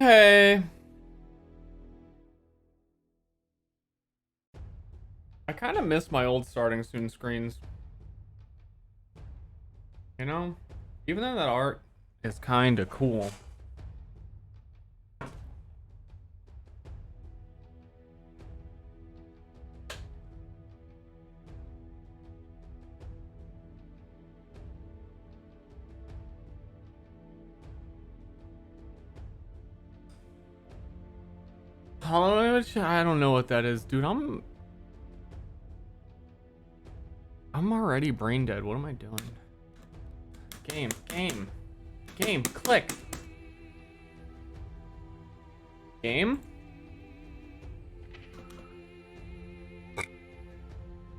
Hey. I kind of miss my old starting soon screens. You know? Even though that art is kind of cool. I don't know what that is, dude. I'm already brain dead. What am I doing? Game, click. Game?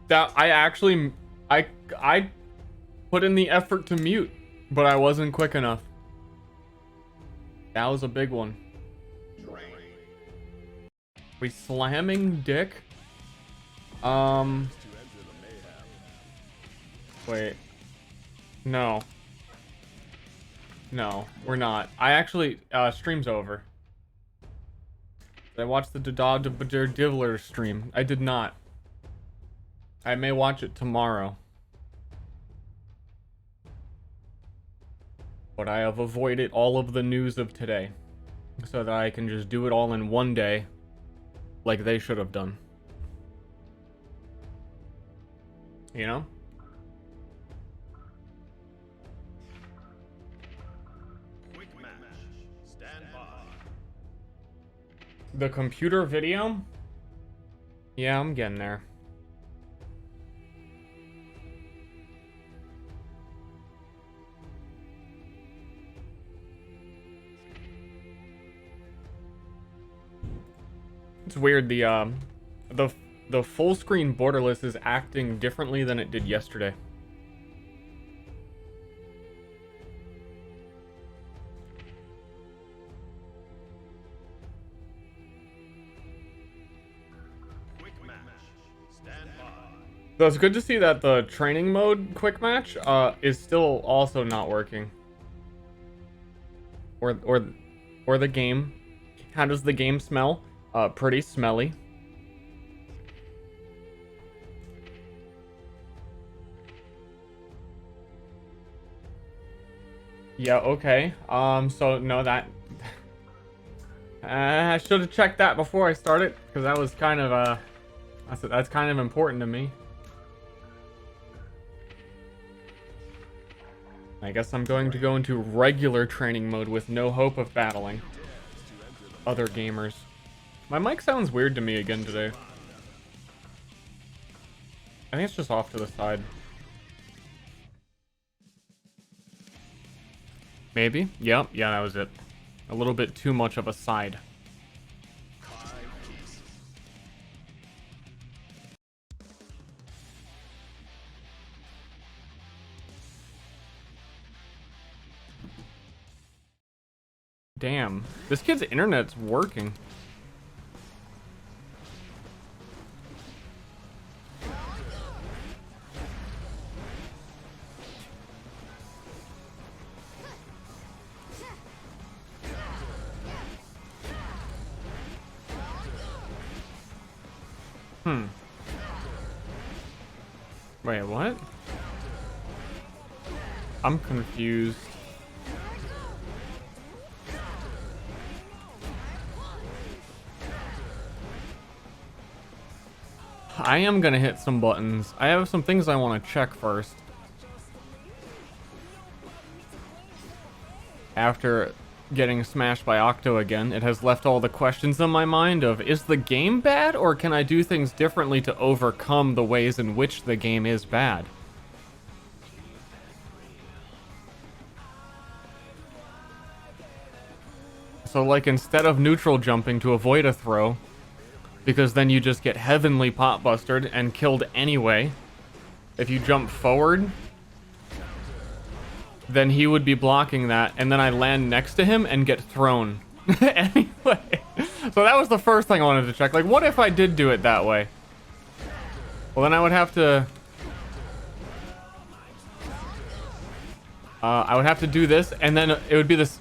That I put in the effort to mute, but I wasn't quick enough. That was a big one. We slamming dick? Wait. No. No, we're not. I actually, stream's over. I watched the Diddler stream. I did not. I may watch it tomorrow. But I have avoided all of the news of today. So that I can just do it all in one day. Like they should have done. You know? The computer video? Yeah, I'm getting there. It's weird, the full screen borderless is acting differently than it did yesterday. So it's good to see that the training mode quick match is still also not working. Or the game. How does the game smell? Pretty smelly. Yeah, okay. So no, that I should have checked that before I started, because that was kind of that's kind of important to me. I guess I'm going to go into regular training mode with no hope of battling other gamers. My mic sounds weird to me again today. I think it's just off to the side. Maybe? Yep, yeah, that was it. A little bit too much of a side. Damn, this kid's internet's working. Wait, what? I'm confused. I am gonna hit some buttons. I have some things I want to check first. After getting smashed by Octo again, it has left all the questions in my mind of, is the game bad, or can I do things differently to overcome the ways in which the game is bad? So like, instead of neutral jumping to avoid a throw, because then you just get heavenly pot-bustered and killed anyway, if you jump forward, then he would be blocking that, and then I land next to him and get thrown. Anyway, so that was the first thing I wanted to check. Like, what if I did do it that way? Well, then I would have to... I would have to do this, and then it would be this...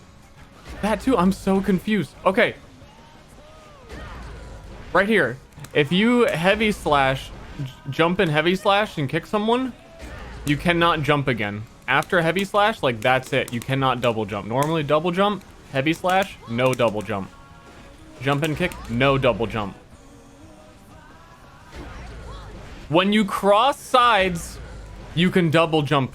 That too, I'm so confused. Okay. Right here. If you heavy slash, jump in heavy slash and kick someone, you cannot jump again. After heavy slash, like that's it. You cannot double jump. Normally double jump, heavy slash, no double jump. Jump and kick, no double jump. When you cross sides, you can double jump.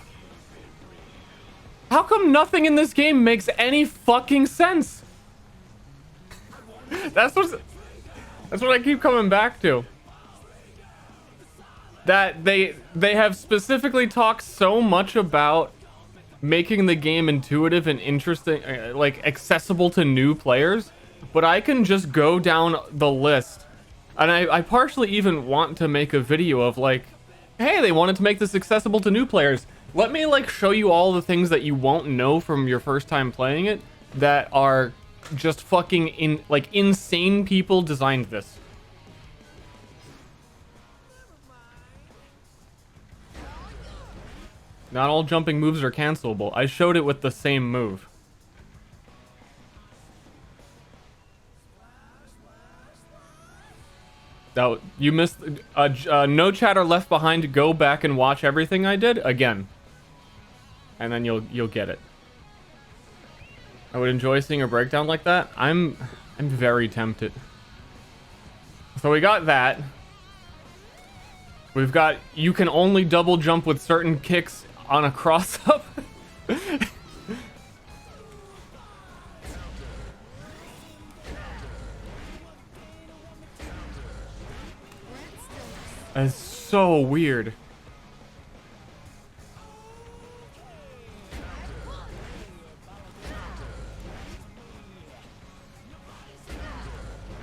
How come nothing in this game makes any fucking sense? That's what I keep coming back to. That they have specifically talked so much about making the game intuitive and interesting, like accessible to new players, but I can just go down the list, and I partially even want to make a video of like, hey, they wanted to make this accessible to new players. Let me like show you all the things that you won't know from your first time playing it that are just fucking insane people designed this. Not all jumping moves are cancelable. I showed it with the same move. Now, you missed no chatter left behind. Go back and watch everything I did again. And then you'll get it. I would enjoy seeing a breakdown like that. I'm very tempted. So we got that. We've got you can only double jump with certain kicks on a cross up. That's so weird.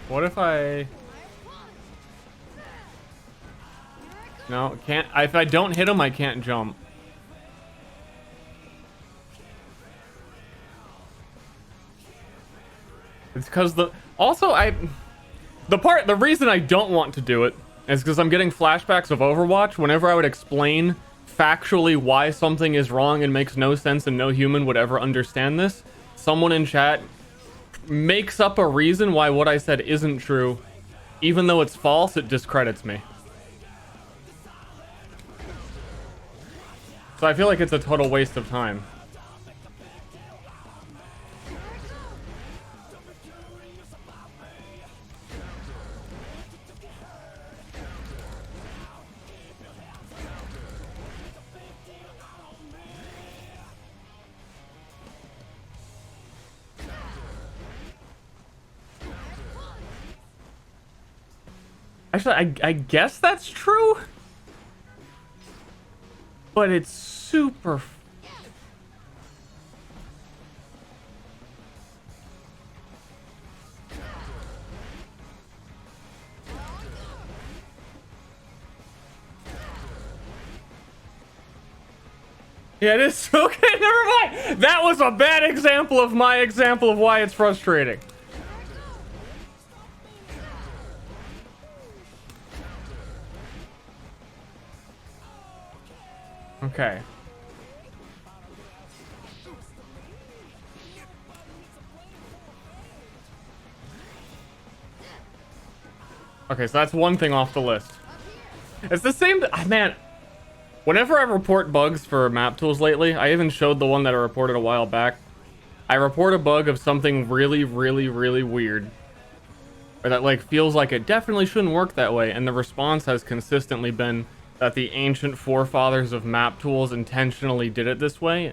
What if I... No, can't. If I don't hit him, I can't jump. It's because the reason I don't want to do it is because I'm getting flashbacks of Overwatch. Whenever I would explain factually why something is wrong and makes no sense and no human would ever understand this, someone in chat makes up a reason why what I said isn't true. Even though it's false, it discredits me. So I feel like it's a total waste of time. Actually, I guess that's true. But it's super... Yeah, it is. Okay, never mind. That was a bad example of my example of why it's frustrating. Okay. Okay, so that's one thing off the list. It's the same... Man, whenever I report bugs for map tools lately, I even showed the one that I reported a while back. I report a bug of something really, really, really weird. Or that, like, feels like it definitely shouldn't work that way, and the response has consistently been that the ancient forefathers of map tools intentionally did it this way,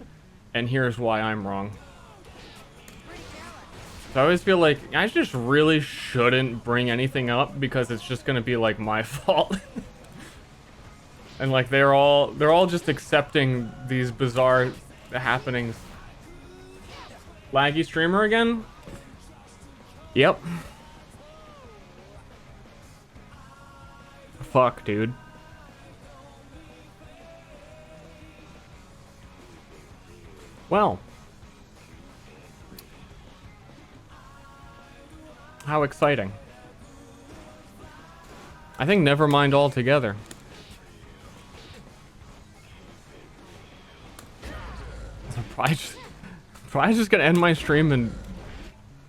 and here's why I'm wrong. So I always feel like I just really shouldn't bring anything up because it's just gonna be like my fault. And like they're all just accepting these bizarre happenings. Laggy streamer again? Yep. Fuck, dude. Well. How exciting. I think never mind altogether. I'm probably just gonna end my stream and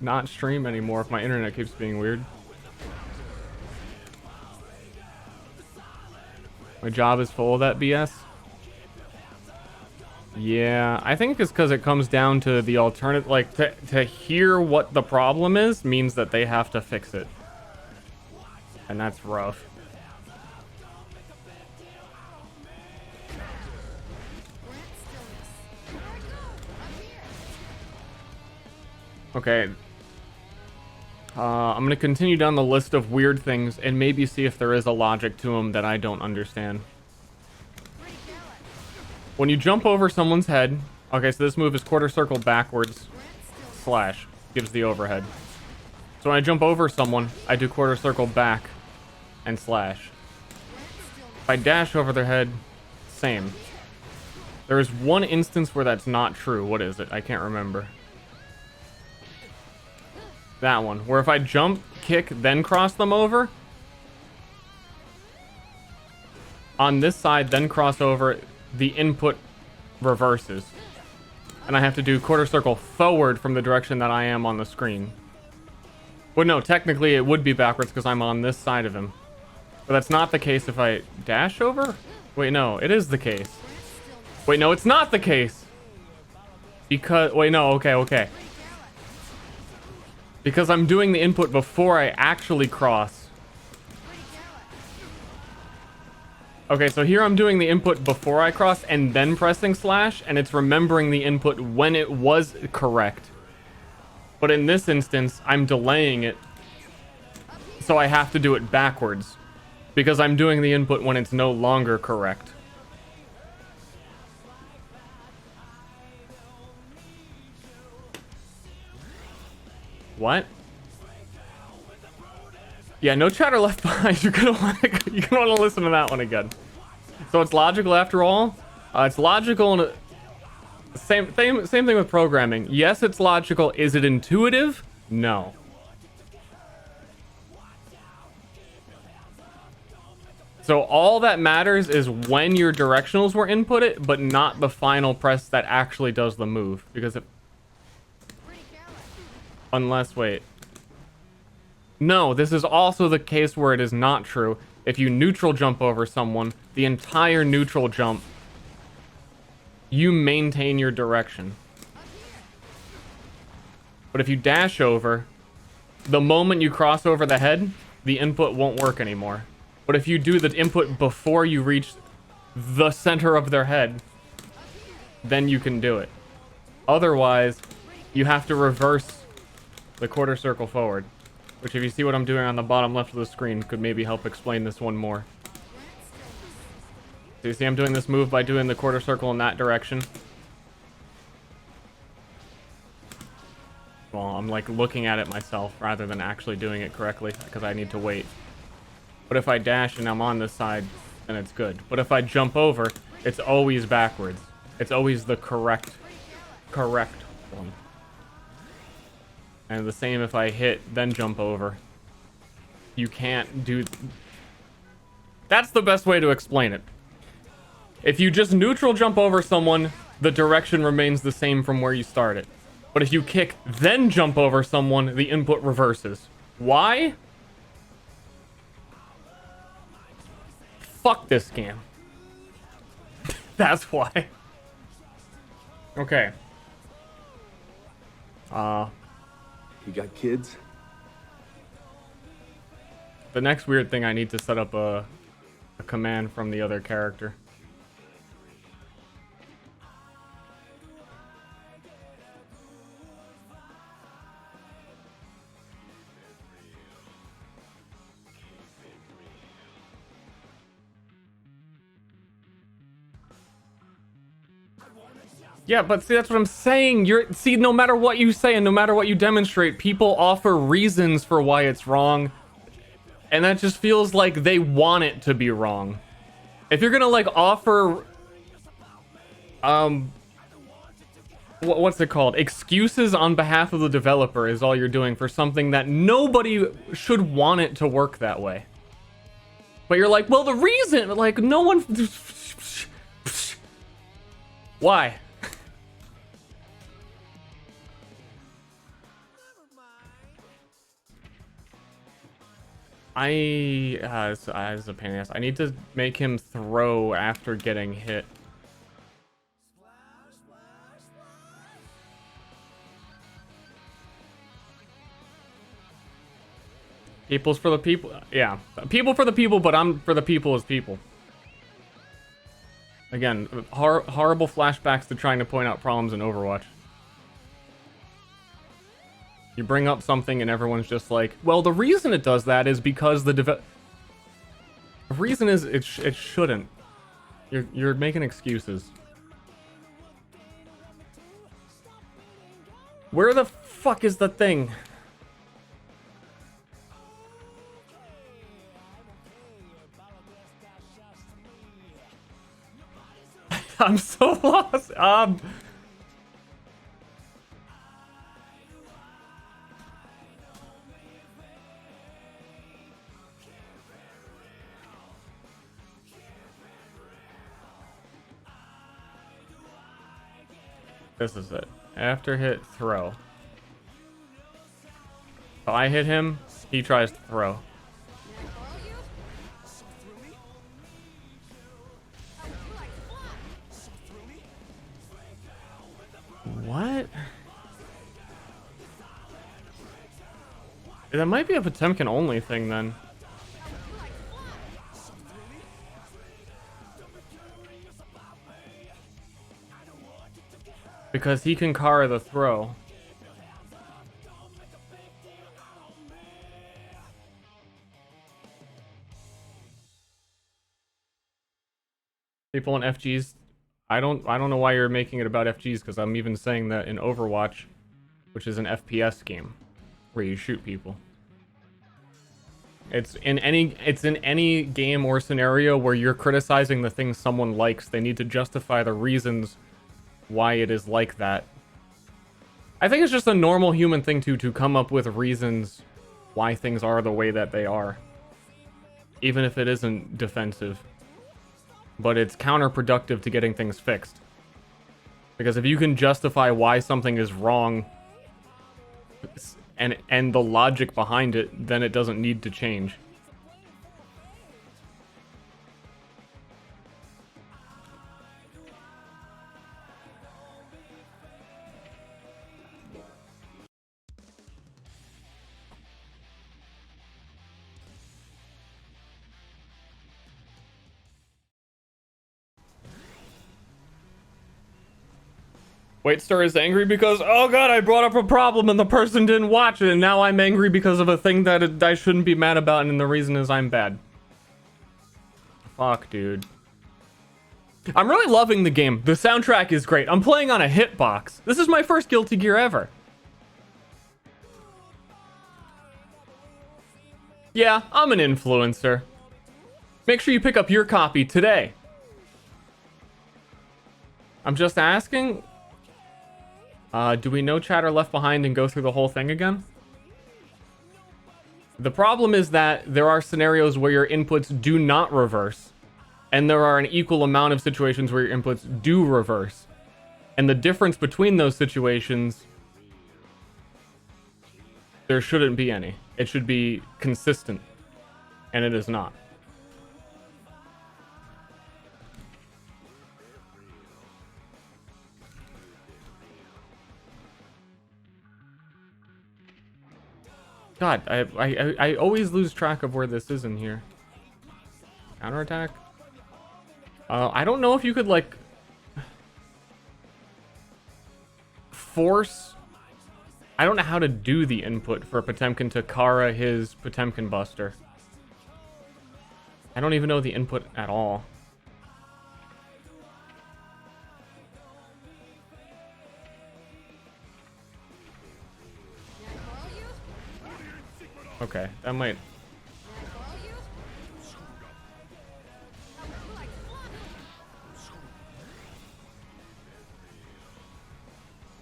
not stream anymore if my internet keeps being weird. My job is full of that BS. Yeah, I think it's because it comes down to the alternative. Like, to hear what the problem is means that they have to fix it. And that's rough. Okay. I'm going to continue down the list of weird things and maybe see if there is a logic to them that I don't understand. When you jump over someone's head... Okay, so this move is quarter circle backwards. Slash. Gives the overhead. So when I jump over someone, I do quarter circle back and slash. If I dash over their head, same. There is one instance where that's not true. What is it? I can't remember. That one. Where if I jump, kick, then cross them over. On this side, then cross over, the input reverses. And I have to do quarter circle forward from the direction that I am on the screen. Well, no, technically it would be backwards because I'm on this side of him. But that's not the case if I dash over? Wait, no, it is the case. Wait, no, it's not the case. Because, wait, no, okay. Because I'm doing the input before I actually cross. Okay, so here I'm doing the input before I cross and then pressing slash, and it's remembering the input when it was correct. But in this instance, I'm delaying it, so I have to do it backwards. Because I'm doing the input when it's no longer correct. What? Yeah, no chatter left behind. You're gonna want to listen to that one again. So it's logical after all. It's logical, and same thing with programming. Yes, it's logical. Is it intuitive? No. So all that matters is when your directionals were inputted, but not the final press that actually does the move. Because it... Unless, wait. No, this is also the case where it is not true. If you neutral jump over someone, the entire neutral jump, you maintain your direction. But if you dash over, the moment you cross over the head, the input won't work anymore. But if you do the input before you reach the center of their head, then you can do it. Otherwise, you have to reverse the quarter circle forward. Which, if you see what I'm doing on the bottom left of the screen, could maybe help explain this one more. So you see I'm doing this move by doing the quarter circle in that direction. Well, I'm like looking at it myself rather than actually doing it correctly because I need to wait. But if I dash and I'm on this side, then it's good. But if I jump over, it's always backwards. It's always the correct one. And the same if I hit, then jump over. You can't do... That's the best way to explain it. If you just neutral jump over someone, the direction remains the same from where you started. But if you kick, then jump over someone, the input reverses. Why? Fuck this game. That's why. Okay. You got kids? The next weird thing, I need to set up a command from the other character. Yeah, but see, that's what I'm saying. See, no matter what you say and no matter what you demonstrate, people offer reasons for why it's wrong. And that just feels like they want it to be wrong. If you're gonna, like, offer... what's it called? Excuses on behalf of the developer is all you're doing for something that nobody should want it to work that way. But you're like, well, the reason... Like, no one... Why? As a pain in the ass. I need to make him throw after getting hit. People's for the people. Yeah. People for the people, but I'm for the people as people. Again, horrible flashbacks to trying to point out problems in Overwatch. You bring up something and everyone's just like, well, the reason it does that is because the reason is it shouldn't. You're making excuses. Where the fuck is the thing? I'm so lost. This is it. After hit, throw. If I hit him, he tries to throw. What? That might be a Potemkin only thing then. Because he can Kara the throw. People in FGs, I don't know why you're making it about FGs, because I'm even saying that in Overwatch, which is an FPS game where you shoot people. It's in any game or scenario where you're criticizing the things someone likes. They need to justify the reasons why it is like that. I think it's just a normal human thing to come up with reasons why things are the way that they are, even if it isn't defensive. But it's counterproductive to getting things fixed. Because if you can justify why something is wrong and the logic behind it, then it doesn't need to change. Wait, Ster is angry because, oh god, I brought up a problem and the person didn't watch it, and now I'm angry because of a thing that I shouldn't be mad about, and the reason is I'm bad. Fuck, dude. I'm really loving the game. The soundtrack is great. I'm playing on a hitbox. This is my first Guilty Gear ever. Yeah, I'm an influencer. Make sure you pick up your copy today. I'm just asking... do we know Chatter Left Behind and go through the whole thing again? The problem is that there are scenarios where your inputs do not reverse, and there are an equal amount of situations where your inputs do reverse. And the difference between those situations, there shouldn't be any. It should be consistent, and it is not. God, I always lose track of where this is in here. Counterattack? I don't know if you could, like... force... I don't know how to do the input for Potemkin to Kara his Potemkin Buster. I don't even know the input at all. Okay, that might...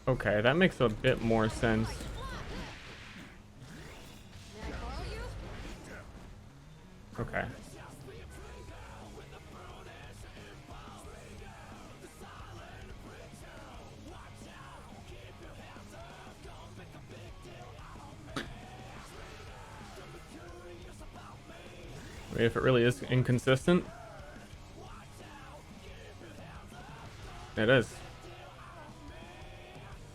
Okay, that makes a bit more sense. Okay. If it really is inconsistent. It is.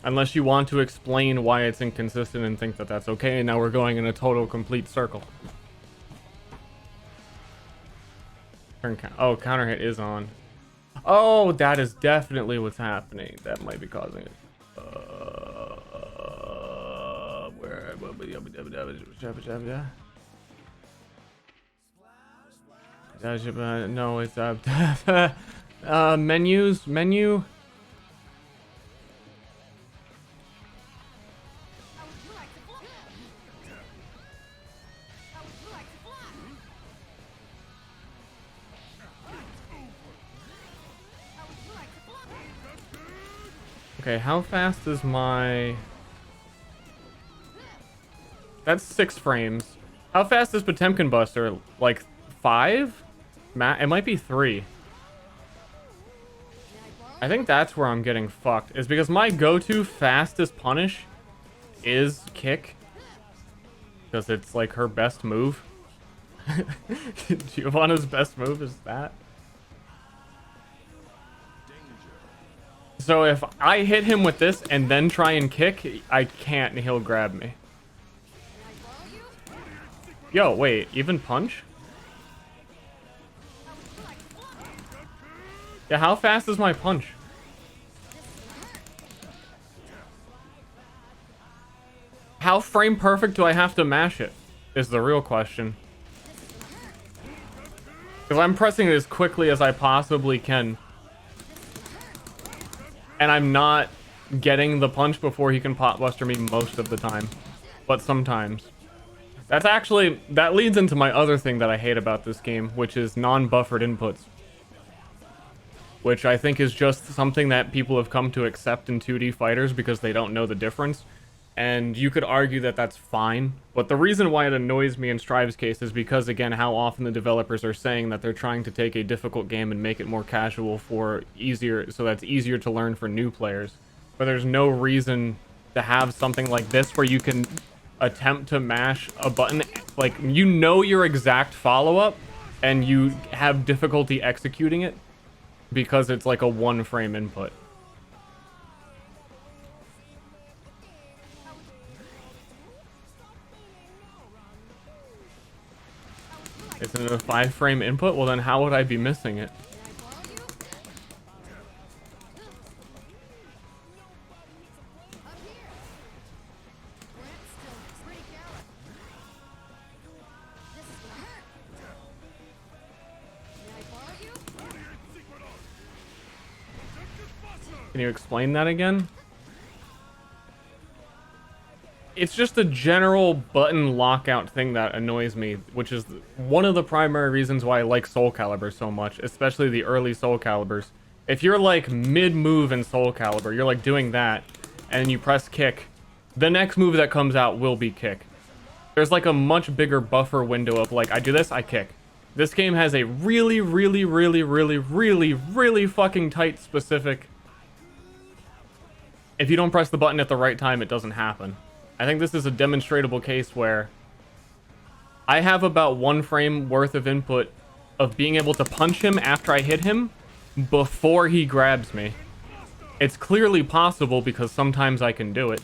Unless you want to explain why it's inconsistent and think that that's okay, and now we're going in a total complete circle. Oh, counter hit is on. Oh, that is definitely what's happening. That might be causing it. Where? No, it's menus, menu. Okay, how fast is my... That's 6 frames. How fast is Potemkin Buster? Like 5? It might be 3. I think that's where I'm getting fucked. Is because my go-to fastest punish is kick. Because it's like her best move. Giovanna's best move is that. So if I hit him with this and then try and kick, I can't and he'll grab me. Yo, wait, even punch? Yeah, how fast is my punch? How frame perfect do I have to mash it? Is the real question. Because I'm pressing it as quickly as I possibly can. And I'm not getting the punch before he can pot buster me most of the time. But sometimes. That's actually, that leads into my other thing that I hate about this game, which is non-buffered inputs. Which I think is just something that people have come to accept in 2D fighters because they don't know the difference. And you could argue that that's fine, but the reason why it annoys me in Strive's case is because, again, how often the developers are saying that they're trying to take a difficult game and make it more casual for easier, so that's easier to learn for new players. But there's no reason to have something like this where you can attempt to mash a button, like, you know your exact follow-up, and you have difficulty executing it because it's like a 1-frame input. Isn't it a 5-frame input? Well, then how would I be missing it? Can you explain that again? It's just a general button lockout thing that annoys me, which is one of the primary reasons why I like Soul Calibur so much, especially the early Soul Caliburs. If you're like mid-move in Soul Calibur, you're like doing that, and you press kick, the next move that comes out will be kick. There's like a much bigger buffer window of like, I do this, I kick. This game has a really, really, really, really, really, really fucking tight specific... If you don't press the button at the right time, it doesn't happen. I think this is a demonstrable case where I have about 1 frame worth of input of being able to punch him after I hit him before he grabs me. It's clearly possible because sometimes I can do it.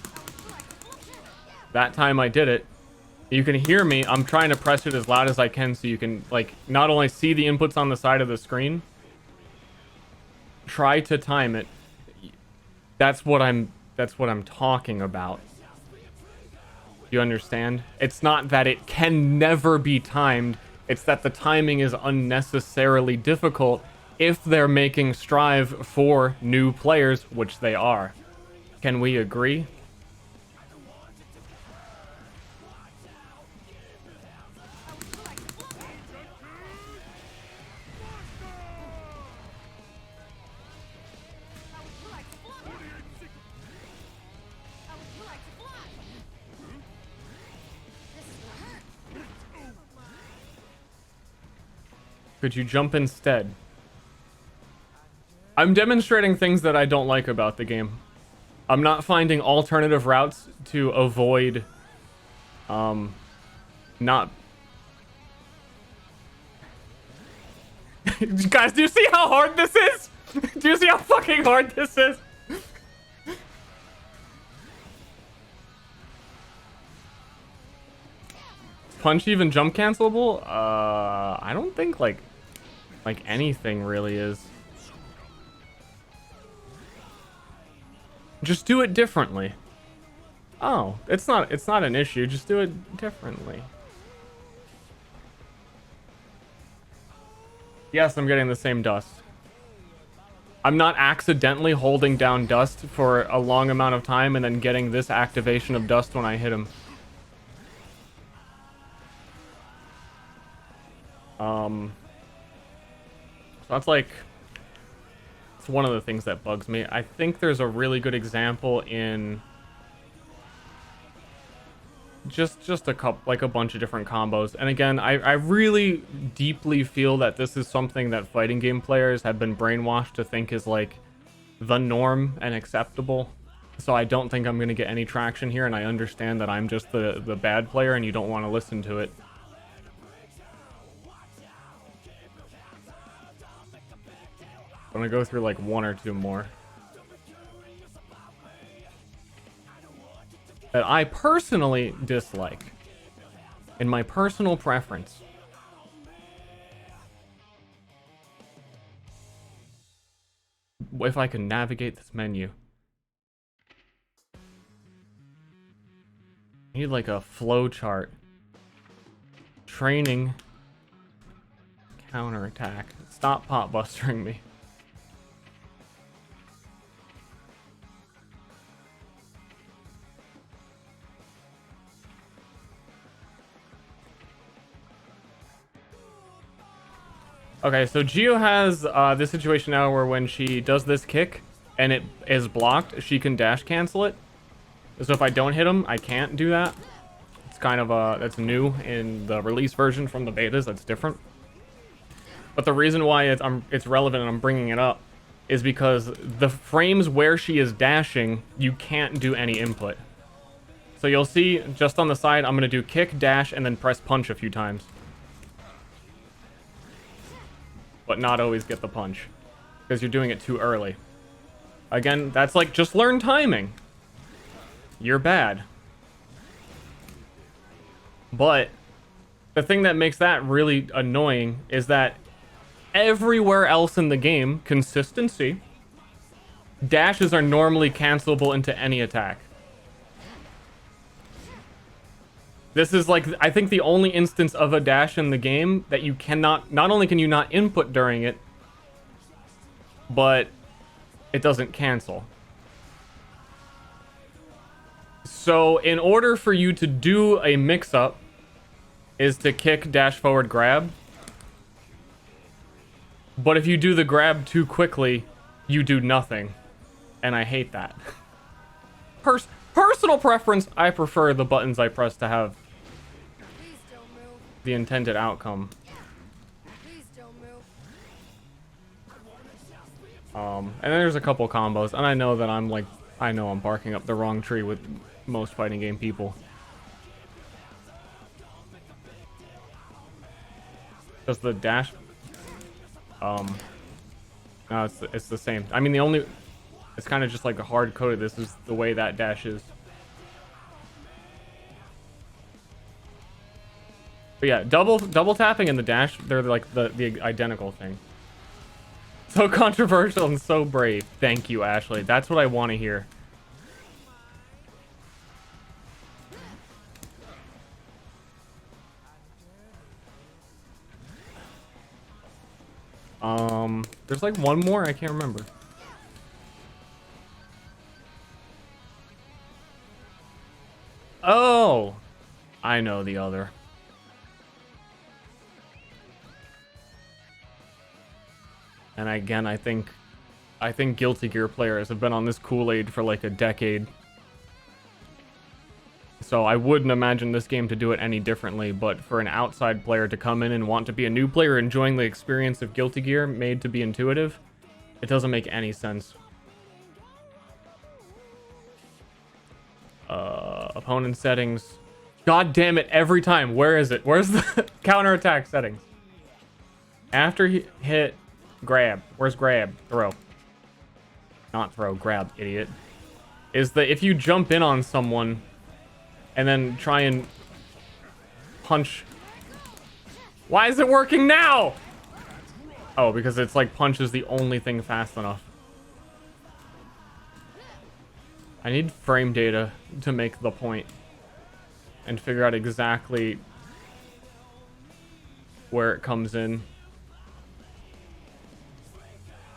That time I did it. You can hear me. I'm trying to press it as loud as I can so you can, like, not only see the inputs on the side of the screen, try to time it. That's what I'm talking about. You understand? It's not that it can never be timed, it's that the timing is unnecessarily difficult if they're making Strive for new players, which they are. Can we agree? Could you jump instead? I'm demonstrating things that I don't like about the game. I'm not finding alternative routes to avoid, not... Guys, do you see how hard this is? Do you see how fucking hard this is? Punch even jump cancelable? I don't think like anything really is. Just do it differently. Oh, it's not an issue. Just do it differently. Yes, I'm getting the same dust. I'm not accidentally holding down dust for a long amount of time and then getting this activation of dust when I hit him. So that's like, it's one of the things that bugs me. I think there's a really good example in just a couple, like a bunch of different combos. And again, I really deeply feel that this is something that fighting game players have been brainwashed to think is like the norm and acceptable. So I don't think I'm going to get any traction here, and I understand that I'm just the bad player and you don't want to listen to it. I'm going to go through like one or two more that I personally dislike, in my personal preference. If I can navigate this menu. I need like a flow chart. Training. Counterattack. Stop pot bustering me. Okay, so Gio has this situation now where when she does this kick and it is blocked, she can dash cancel it. So if I don't hit him, I can't do that. It's kind of that's new in the release version from the betas. That's different. But the reason why it's relevant and I'm bringing it up is because the frames where she is dashing, you can't do any input. So you'll see just on the side, I'm going to do kick, dash, and then press punch a few times. But not always get the punch, because you're doing it too early. Again, that's like, just learn timing. You're bad. But the thing that makes that really annoying is that everywhere else in the game, consistency, dashes are normally cancelable into any attack. This is like, I think, the only instance of a dash in the game that you cannot, not only can you not input during it, but it doesn't cancel. So in order for you to do a mix-up is to kick, dash, forward, grab. But if you do the grab too quickly, you do nothing. And I hate that. Personal preference, I prefer the buttons I press to have the intended outcome. And then there's a couple combos, and I know that I'm barking up the wrong tree with most fighting game people. Does the dash? No, it's the same. I mean, it's kind of just like a hard coded. This is the way that dash is. But yeah, double tapping and the dash, they're like the identical thing. So controversial and so brave. Thank you, Ashley. That's what I want to hear. There's like one more, I can't remember. Oh, I know the other. And again, I think Guilty Gear players have been on this Kool-Aid for like a decade. So I wouldn't imagine this game to do it any differently, but for an outside player to come in and want to be a new player enjoying the experience of Guilty Gear made to be intuitive, it doesn't make any sense. Opponent settings. God damn it, every time. Where is it? Where's the counterattack settings? After he hit grab. Where's grab? Throw. Not throw, grab, idiot. Is that if you jump in on someone and then try and punch. Why is it working now? Oh, because it's like punch is the only thing fast enough. I need frame data to make the point and figure out exactly where it comes in.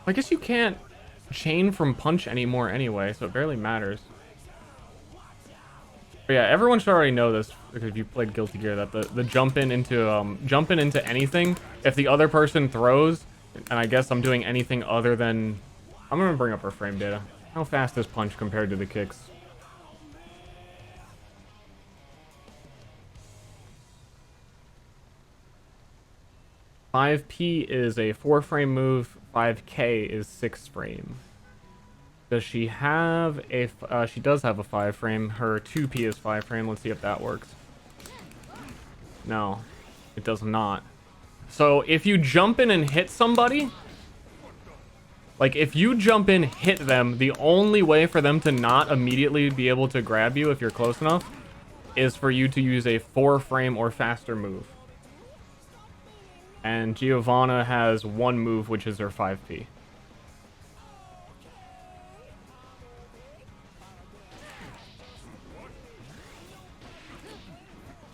I guess you can't chain from punch anymore anyway, so it barely matters. But yeah, everyone should already know this because if you played Guilty Gear, that the jump in into anything, if the other person throws, and I guess I'm doing anything other than, I'm gonna bring up our frame data. How fast is punch compared to the kicks? .5p is a 4-frame move. 5k is 6-frame. Does she have a? She does have a 5-frame. Her 2p is 5-frame. Let's see if that works. No, it does not. So if you jump in and hit somebody, like if you jump in, hit them, the only way for them to not immediately be able to grab you if you're close enough is for you to use a 4-frame or faster move. And Giovanna has one move, which is her 5p.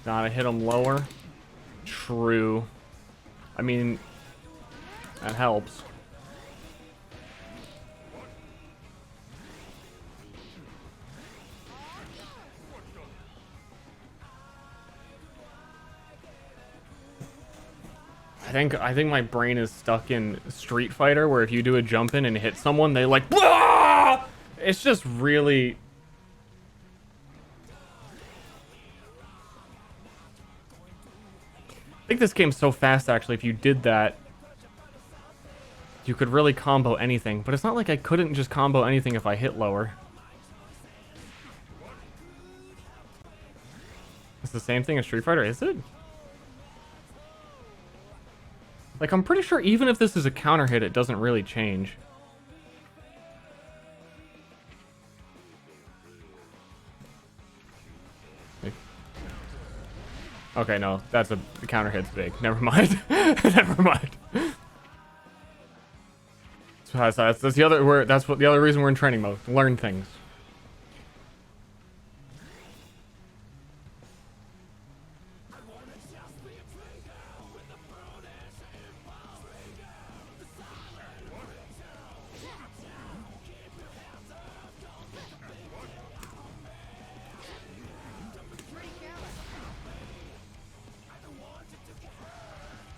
Gotta hit him lower. True. I mean, that helps. I think my brain is stuck in Street Fighter, where if you do a jump in and hit someone, they like, "Wah!" It's just really. I think this game's so fast, actually, if you did that, you could really combo anything. But it's not like I couldn't just combo anything if I hit lower. It's the same thing as Street Fighter, is it? Like, I'm pretty sure even if this is a counter hit, it doesn't really change. Okay, no, that's the counter hit's big. Never mind. Never mind. So that's the other. That's what the other reason we're in training mode. Learn things.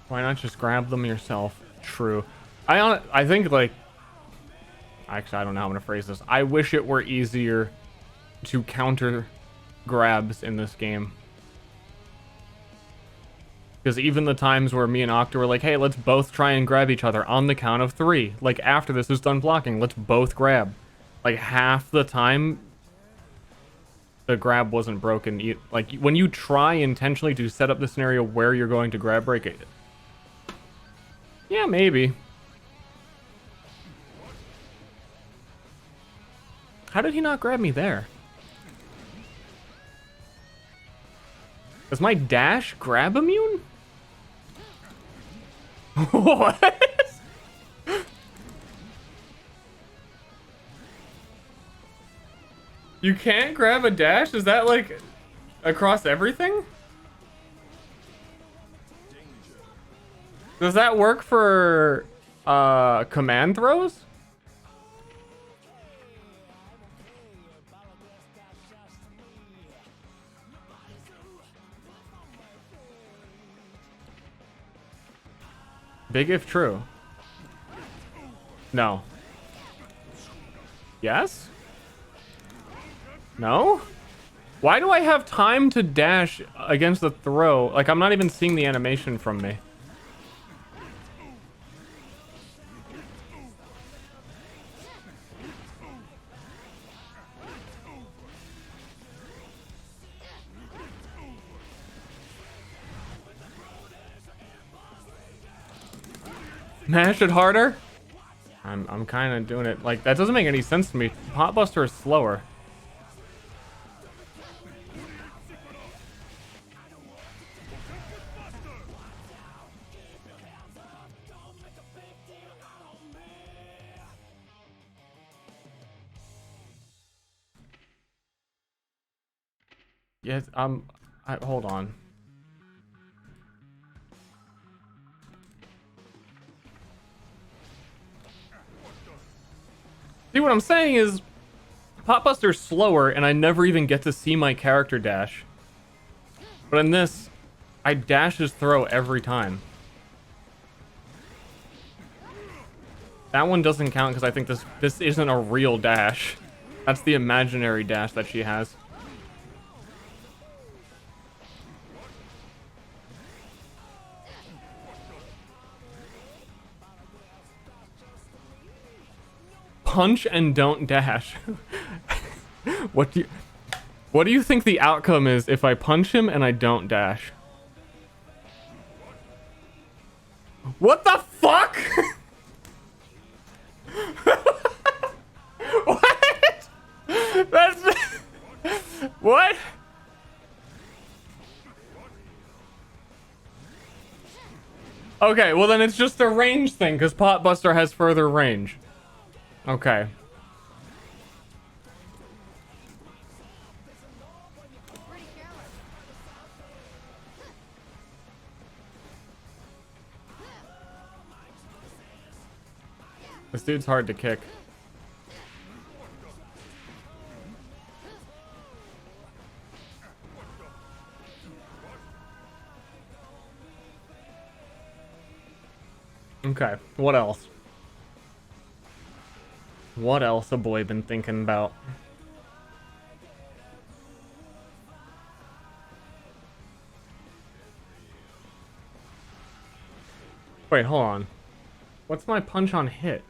Why not just grab them yourself? True. I think, like... Actually, I don't know how I'm going to phrase this. I wish it were easier to counter grabs in this game. Because even the times where me and Octa were like, hey, let's both try and grab each other on the count of 3. Like, after this is done blocking, let's both grab. Like, half the time, the grab wasn't broken. Like, when you try intentionally to set up the scenario where you're going to grab break it, yeah, maybe. How did he not grab me there? Is my dash grab immune? What? You can't grab a dash? Is that like across everything? Does that work for command throws? Big if true. No. Yes? No? Why do I have time to dash against the throw? Like, I'm not even seeing the animation from me. Mash it harder? I'm kind of doing it. Like, that doesn't make any sense to me. Potbuster is slower. Yes, hold on. See, what I'm saying is, Potbuster's slower, and I never even get to see my character dash. But in this, I dash his throw every time. That one doesn't count because I think this isn't a real dash. That's the imaginary dash that she has. Punch and don't dash. What do you think the outcome is if I punch him and I don't dash? What the fuck? What? That's what? Okay, well then it's just a range thing because Potbuster has further range. Okay. This dude's hard to kick. Okay, what else? What else a boy been thinking about? Wait, hold on. What's my punch on hit?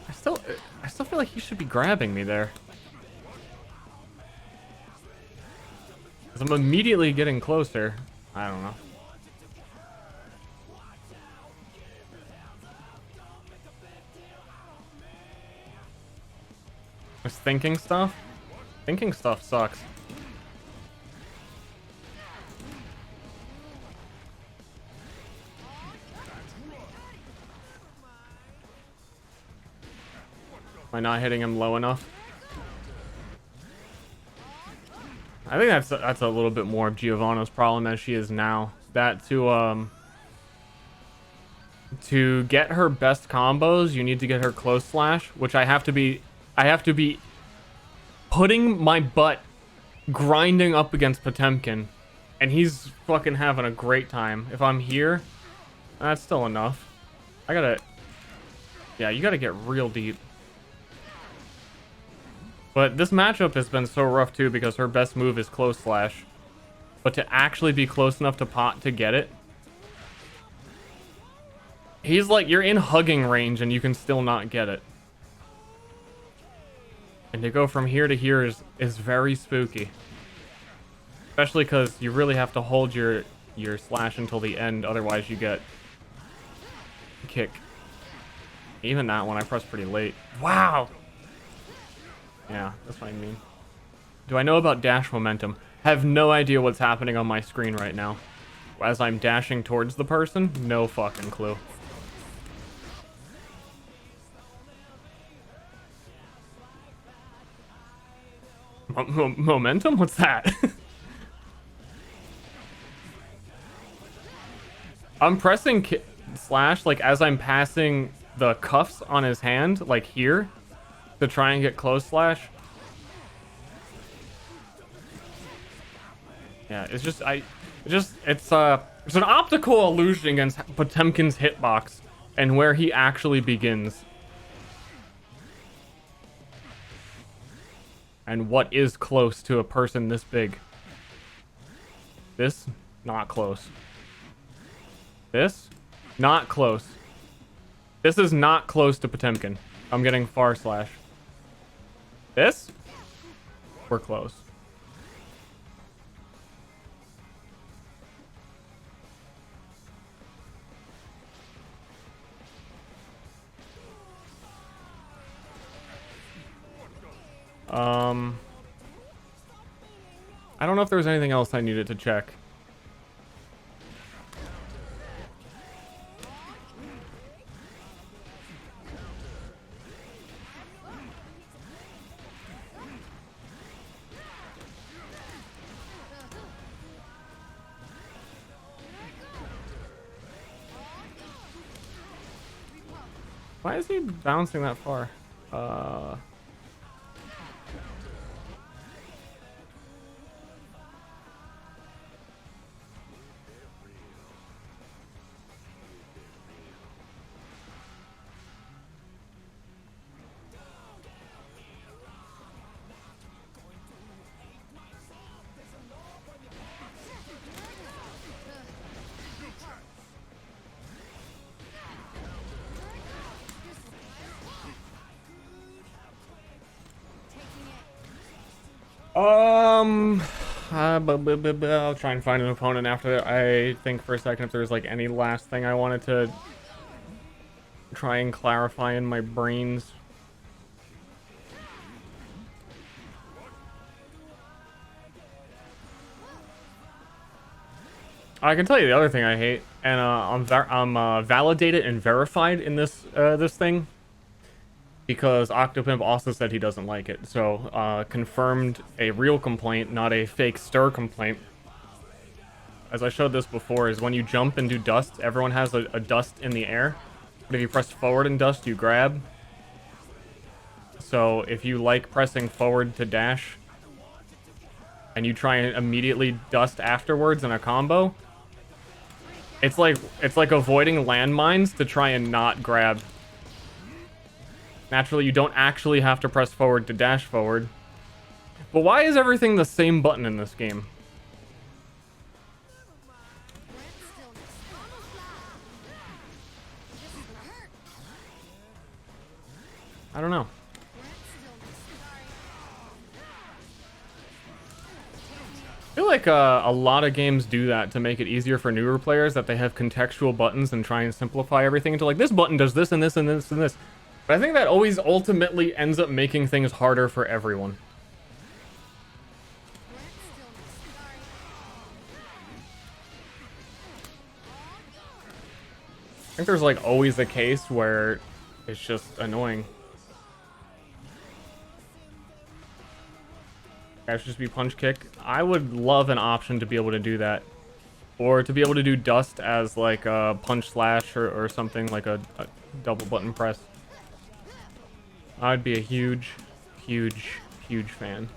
I still feel like he should be grabbing me there. 'Cause I'm immediately getting closer. I don't know. Just thinking stuff? Thinking stuff sucks. Am I not hitting him low enough? I think that's a little bit more of Giovanna's problem as she is now. That to get her best combos, you need to get her close slash, which I have to be putting my butt grinding up against Potemkin, and he's fucking having a great time. If I'm here, that's still enough. Yeah, you gotta get real deep. But this matchup has been so rough too because her best move is close slash. But to actually be close enough to pot to get it, he's like, you're in hugging range and you can still not get it. And to go from here to here is very spooky. Especially because you really have to hold your slash until the end, otherwise you get kick. Even that one I pressed pretty late. Wow! Yeah, that's what I mean. Do I know about dash momentum? Have no idea what's happening on my screen right now. As I'm dashing towards the person, no fucking clue. Momentum? What's that? I'm pressing slash like as I'm passing the cuffs on his hand, like here, to try and get close slash. Yeah, it's an optical illusion against Potemkin's hitbox and where he actually begins. And what is close to a person this big? This, not close. This, not close. This is not close to Potemkin. I'm getting far slash. This? We're close. I don't know if there was anything else I needed to check. Why is he bouncing that far? I'll try and find an opponent after that. I think for a second if there's like any last thing I wanted to try and clarify in my brains. I can tell you the other thing I hate, and I'm validated and verified in this this thing because Octopimp also said he doesn't like it. So confirmed a real complaint, not a fake Ster complaint. As I showed this before, is when you jump and do dust, everyone has a dust in the air. But if you press forward in dust, you grab. So if you like pressing forward to dash, and you try and immediately dust afterwards in a combo, it's like avoiding landmines to try and not grab. Naturally, you don't actually have to press forward to dash forward. But why is everything the same button in this game? I don't know. I feel like a lot of games do that to make it easier for newer players, that they have contextual buttons and try and simplify everything into like, this button does this and this and this and this. But I think that always ultimately ends up making things harder for everyone. I think there's like always a case where it's just annoying. That should just be punch kick. I would love an option to be able to do that. Or to be able to do dust as like a punch slash or something, like a double button press. I'd be a huge, huge, huge fan.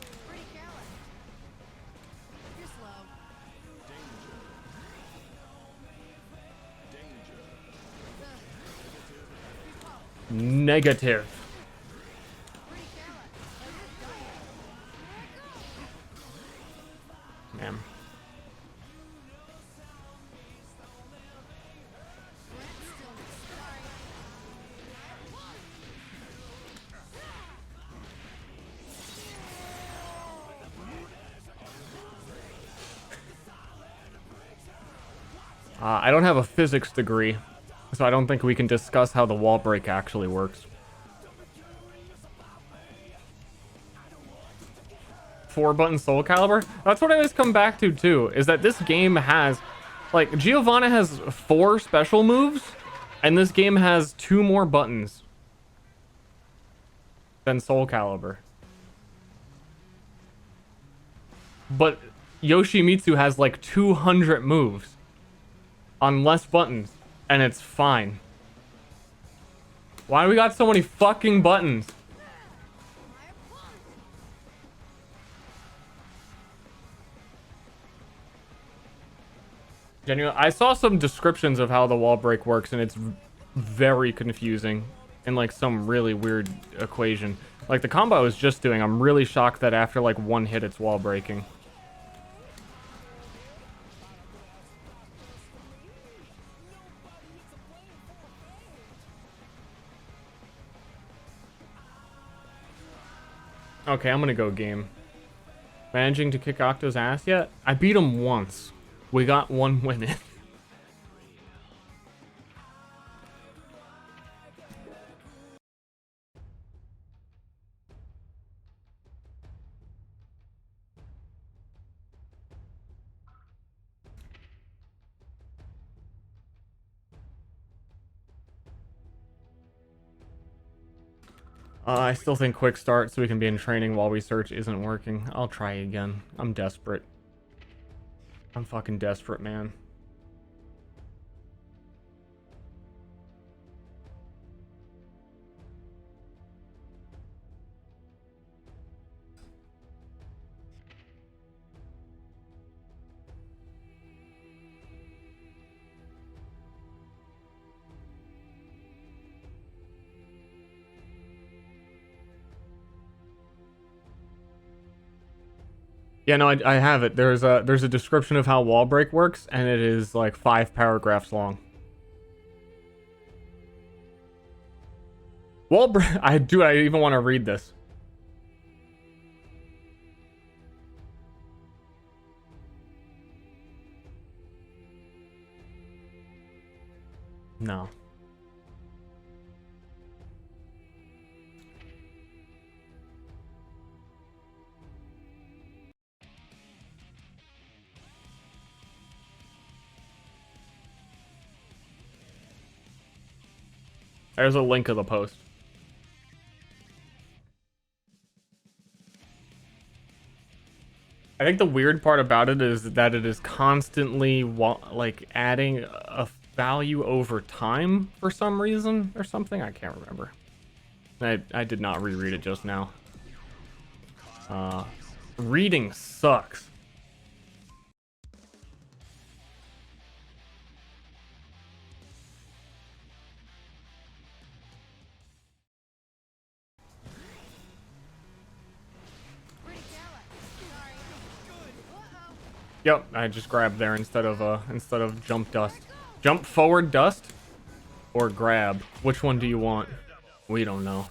Negative. Man. I don't have a physics degree, so I don't think we can discuss how the wall break actually works. 4-button Soul Calibur? That's what I always come back to, too, is that this game has... Like, Giovanna has 4 special moves, and this game has 2 more buttons than Soul Calibur. But Yoshimitsu has, like, 200 moves on less buttons, and it's fine. Why do we got so many fucking buttons? Genuine, I saw some descriptions of how the wall break works, and it's very confusing in like some really weird equation. Like the combo I was just doing, I'm really shocked that after like 1 hit it's wall breaking. Okay, I'm gonna go game. Managing to kick Octo's ass yet? I beat him once. We got one win in. I still think quick start so we can be in training while research isn't working. I'll try again. I'm desperate. I'm fucking desperate, man. Yeah, no, I have it. There's a description of how wall break works, and it is like 5 paragraphs long. Wall break. I even want to read this. No. There's a link of the post. I think the weird part about it is that it is constantly like adding a value over time for some reason or something. I can't remember. I did not reread it just now. Reading sucks. Yep, I just grabbed there instead of jump dust. Jump forward dust or grab. Which one do you want? We don't know.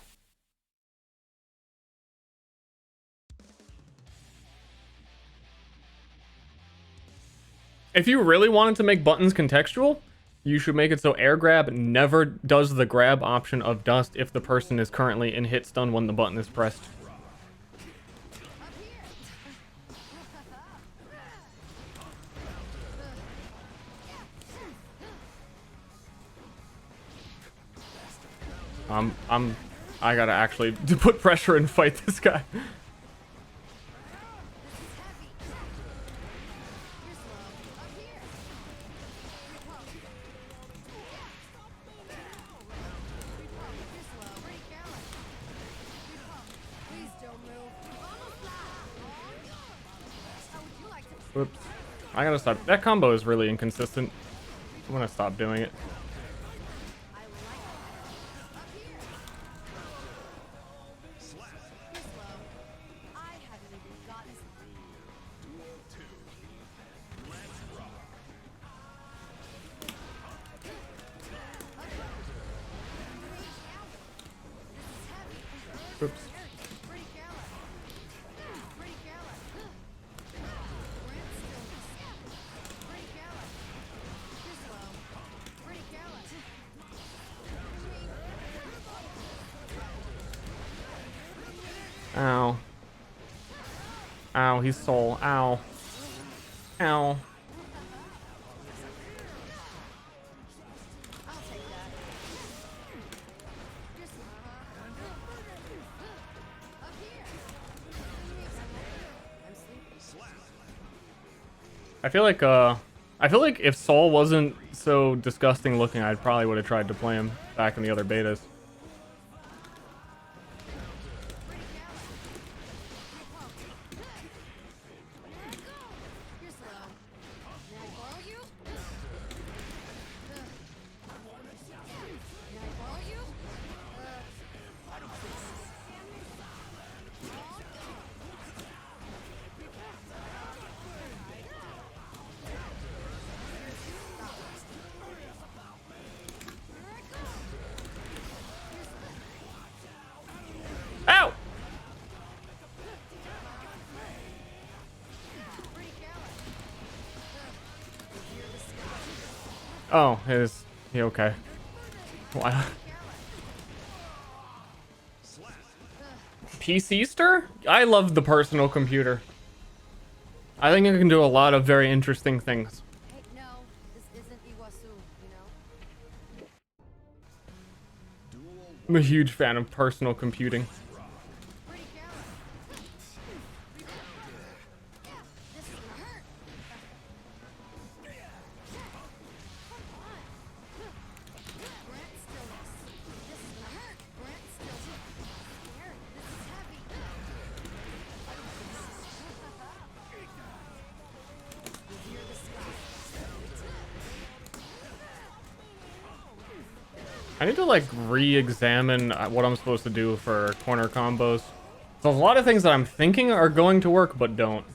If you really wanted to make buttons contextual, you should make it so air grab never does the grab option of dust if the person is currently in hit stun when the button is pressed. I gotta actually put pressure and fight this guy. Whoops. I gotta stop. That combo is really inconsistent. I'm gonna stop doing it. Oops. Ow. Ow, he's soul. Ow. Ow. I feel like if Soul wasn't so disgusting looking, I probably would have tried to play him back in the other betas. Oh, is he okay? Why? PC Ster? I love the personal computer. I think it can do a lot of very interesting things. Hey, no, this isn't Iguazu, you know? I'm a huge fan of personal computing. Pretty careless. This is gonna hurt. Come on. Brent stillness. This is gonna hurt. Brent stillness. Scary. This is heavy. You hear the sky. I need to like re-examine what I'm supposed to do for corner combos. So a lot of things that I'm thinking are going to work, but don't.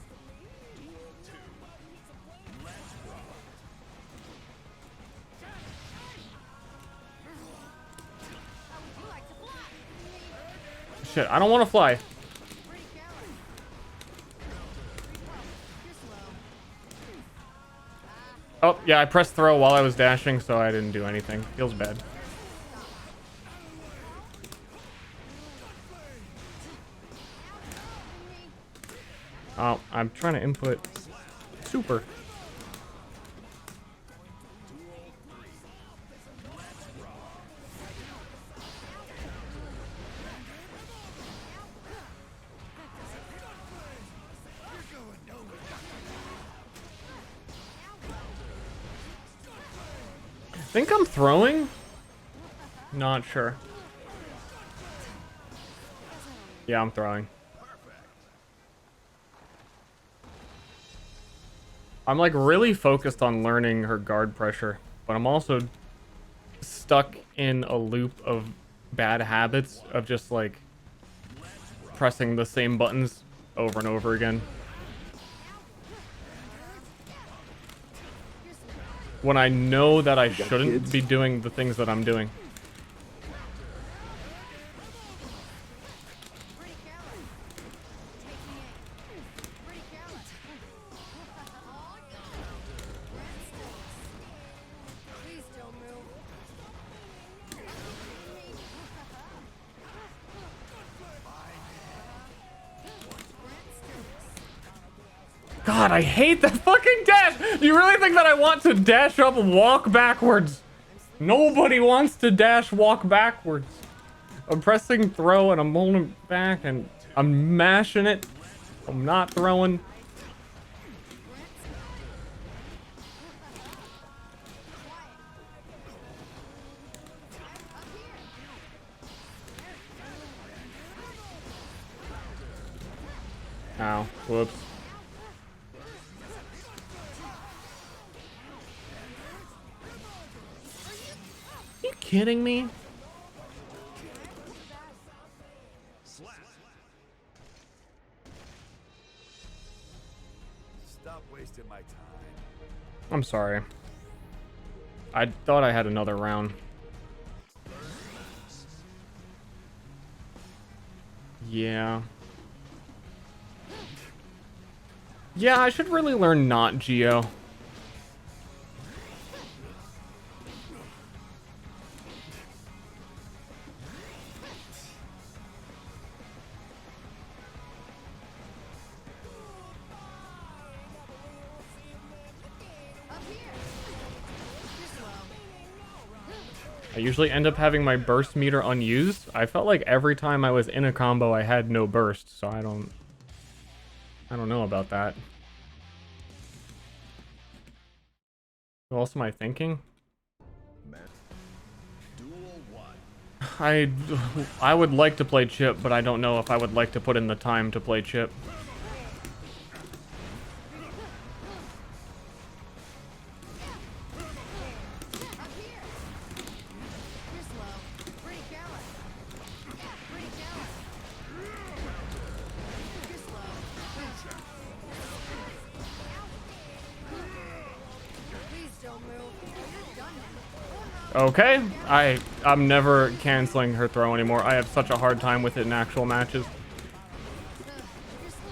How would you like to fly? Shit, I don't want to fly. Pretty careless. You're slow. Oh, yeah, I pressed throw while I was dashing, so I didn't do anything. Feels bad. Oh, I'm trying to input super. I think I'm throwing? Not sure. Yeah, I'm throwing. I'm like really focused on learning her guard pressure, but I'm also stuck in a loop of bad habits of just like pressing the same buttons over and over again. When I know that I shouldn't kids? be doing the things that I'm doing. Pretty careless. Take me in. Pretty careless. Oh, no. Brent stillness. Please don't move. Brent stillness. God, I hate that fucking dash! You really think that I want to dash up and walk backwards? Nobody wants to dash walk backwards. I'm pressing throw and I'm holding back and I'm mashing it. I'm not throwing. Ow, whoops. Are you kidding me? Stop wasting my time. I'm sorry. I thought I had another round. Yeah. Yeah, I should really learn not Geo. Up here. You're slow. I usually end up having my burst meter unused. I felt like every time I was in a combo I had no burst, so I don't know about that. What else am I thinking? I would like to play Chip, but I don't know if I would like to put in the time to play Chip. Up here. You're slow. Pretty careless. Pretty careless. You're slow. Please don't move. You're done now. Okay, I'm never canceling her throw anymore. I have such a hard time with it in actual matches. You're slow.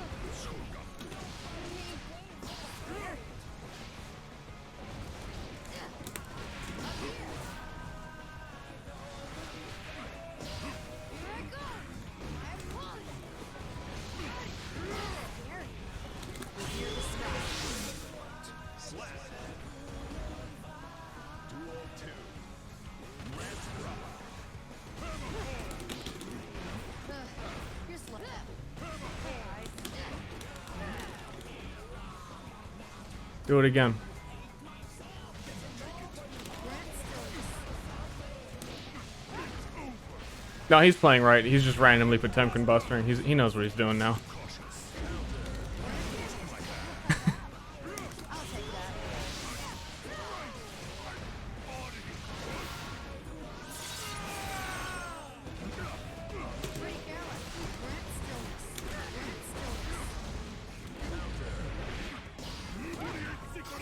Do it again. No, he's playing right. He's just randomly Potemkin bustering. He knows what he's doing now.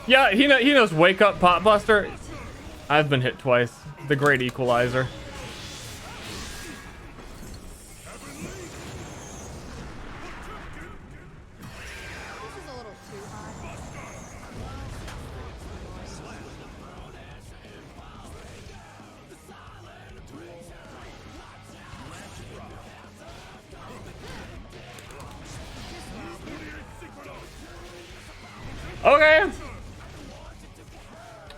Yeah, he knows wake up pot buster. I've been hit twice. The great equalizer. Okay.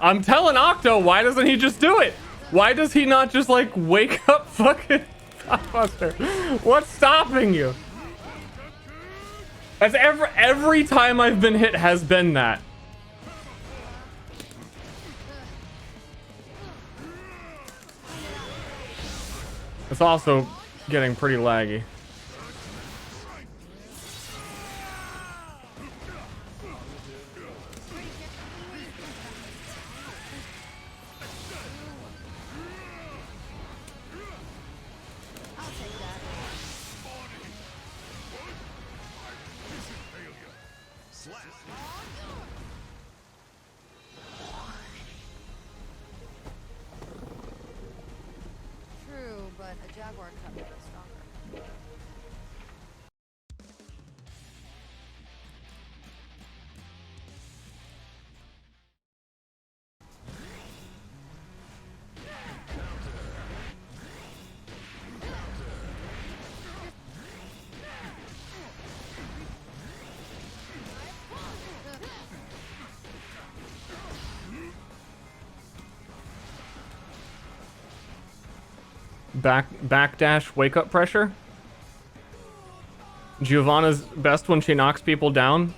I'm telling Octo, why doesn't he just do it? Why does he not just like wake up fucking Buster? What's stopping you? That's every time I've been hit has been that. It's also getting pretty laggy. True, but a jaguar cub is stronger. Backdash wake up pressure. Giovanna's best when she knocks people down.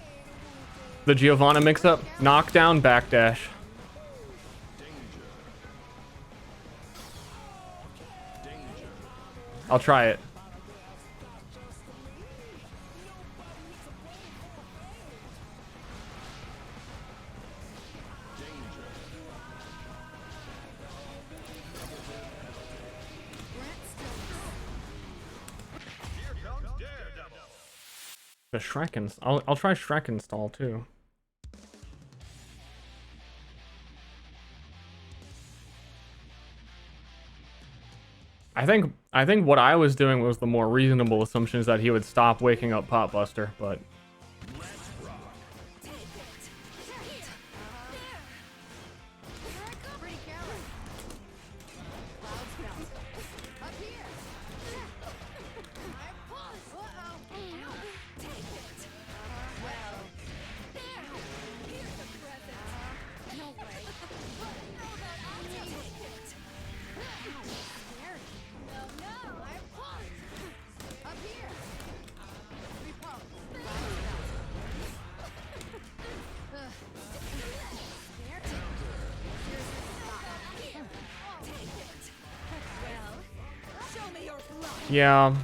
The Giovanna mix up, knockdown, backdash. I'll try it. The Shrek install. I'll try Shrek install too. I think what I was doing was the more reasonable assumption is that he would stop waking up Potbuster, but yeah.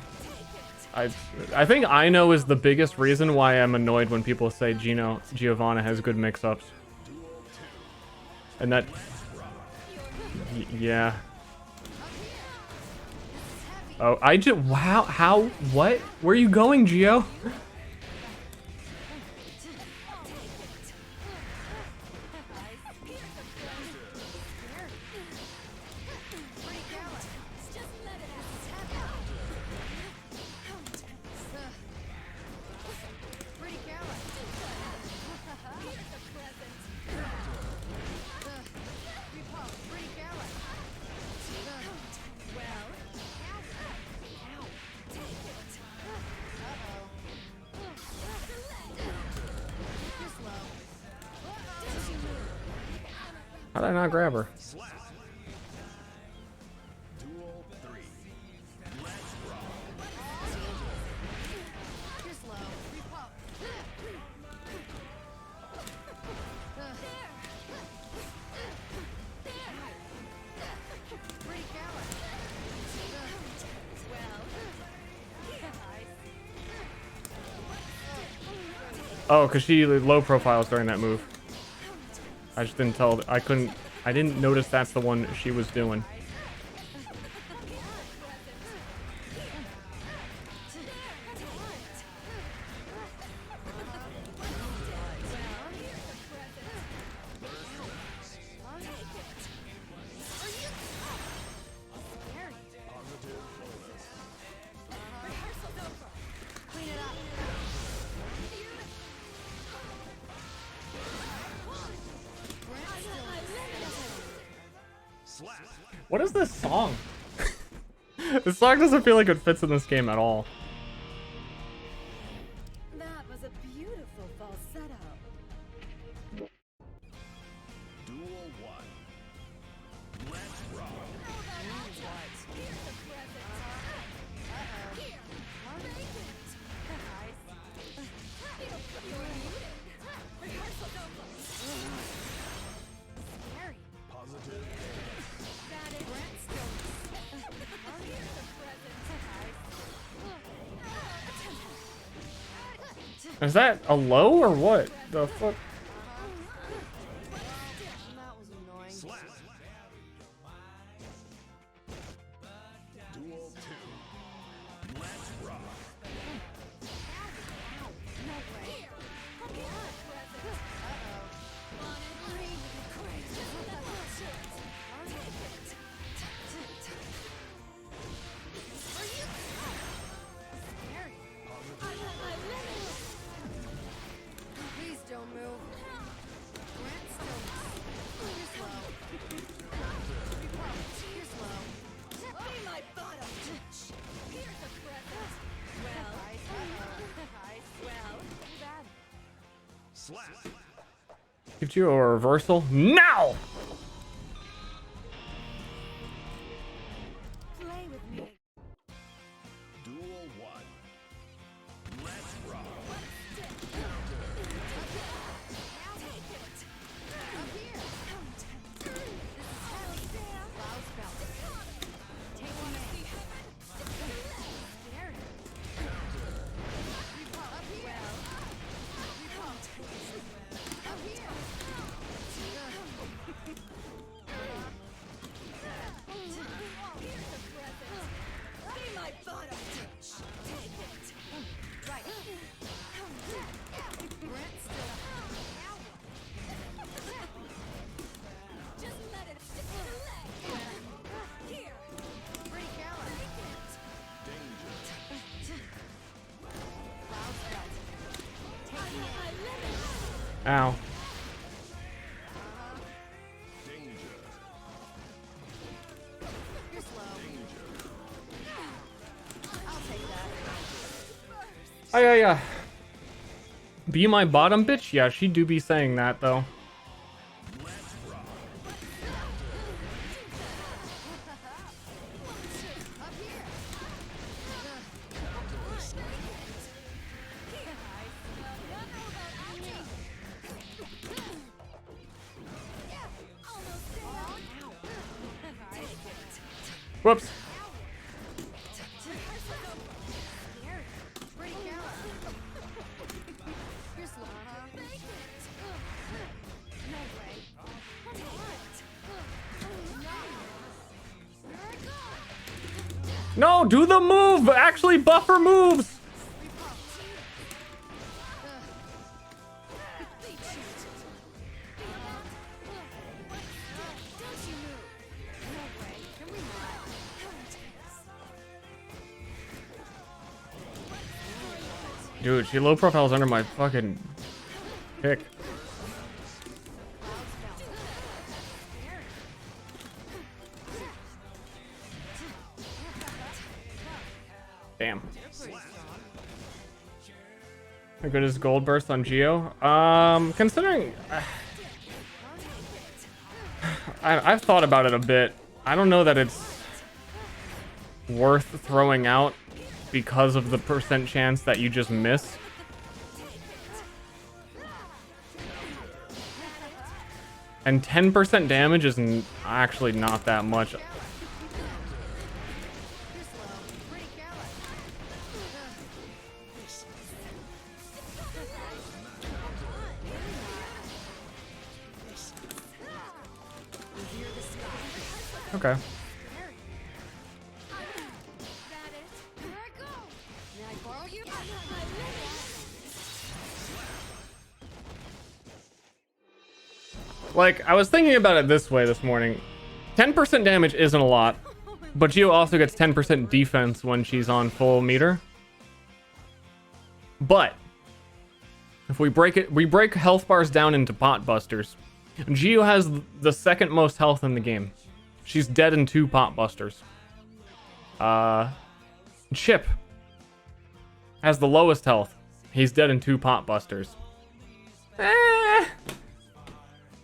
I think I know is the biggest reason why I'm annoyed when people say Giovanna has good mix-ups. And that... yeah. Oh, I just... wow, how... what? Where are you going, Gio? How did I not grab her? Oh, because she low profiles during that move. I just didn't tell. I didn't notice that's the one she was doing. What is this song? This song doesn't feel like it fits in this game at all. That was a beautiful falsetto. Duel 1. Let's rock. Positive. Is that a low or what? The fuck? That was annoying. Slap. Duel 2. Let's rock. No way. Please don't move. Grant still. You're slow. You're slow. Be my bottom. Here's a present. Well, too bad. Slap. Gives you a reversal now. Play with me. Duel 1. Let's rock. Ow. Danger. You're slow. I'll take that. Oh yeah. Be my bottom bitch? Yeah, she do be saying that though. Whoops. No, do the move! Actually buffer moves! Dude, she low profiles under my fucking pick. Damn. How good is Gold Burst on Geo? Considering I've thought about it a bit. I don't know that it's worth throwing out because of the % chance that you just miss. And 10% damage is actually not that much. Okay. That it? Here I go. May I borrow you? Like, I was thinking about it this way this morning. 10% damage isn't a lot, but Gio also gets 10% defense when she's on full meter. But if we break health bars down into pot busters. Gio has the second most health in the game. She's dead in 2 pot busters. Chip has the lowest health. He's dead in 2 pot busters.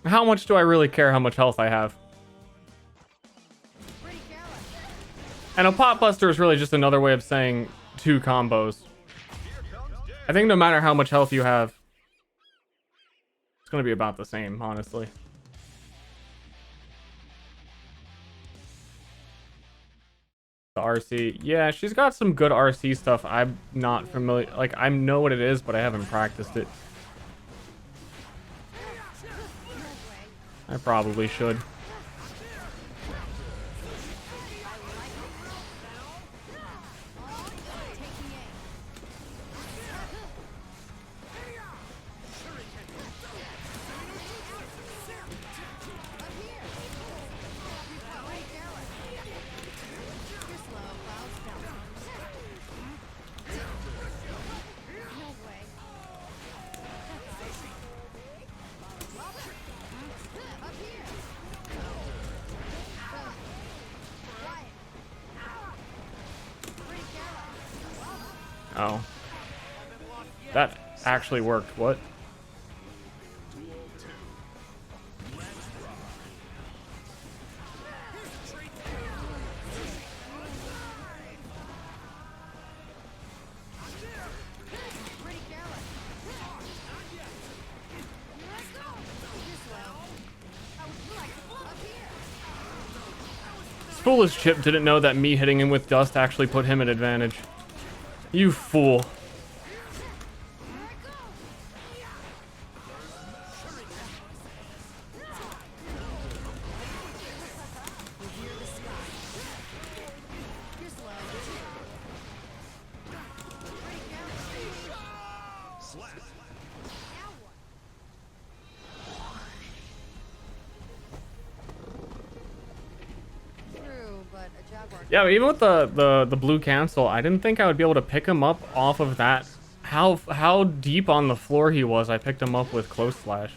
How much do I really care how much health I have? And a pot buster is really just another way of saying 2 combos. I think no matter how much health you have, it's gonna be about the same, honestly. The RC, yeah, she's got some good RC stuff. I'm not familiar, like, I know what it is, but I haven't practiced it. I probably should. Oh. That actually worked. What? This foolish Chip didn't know that me hitting him with dust actually put him at advantage. You fool. Yeah, even with the blue cancel, I didn't think I would be able to pick him up off of that. How deep on the floor he was, I picked him up with close slash.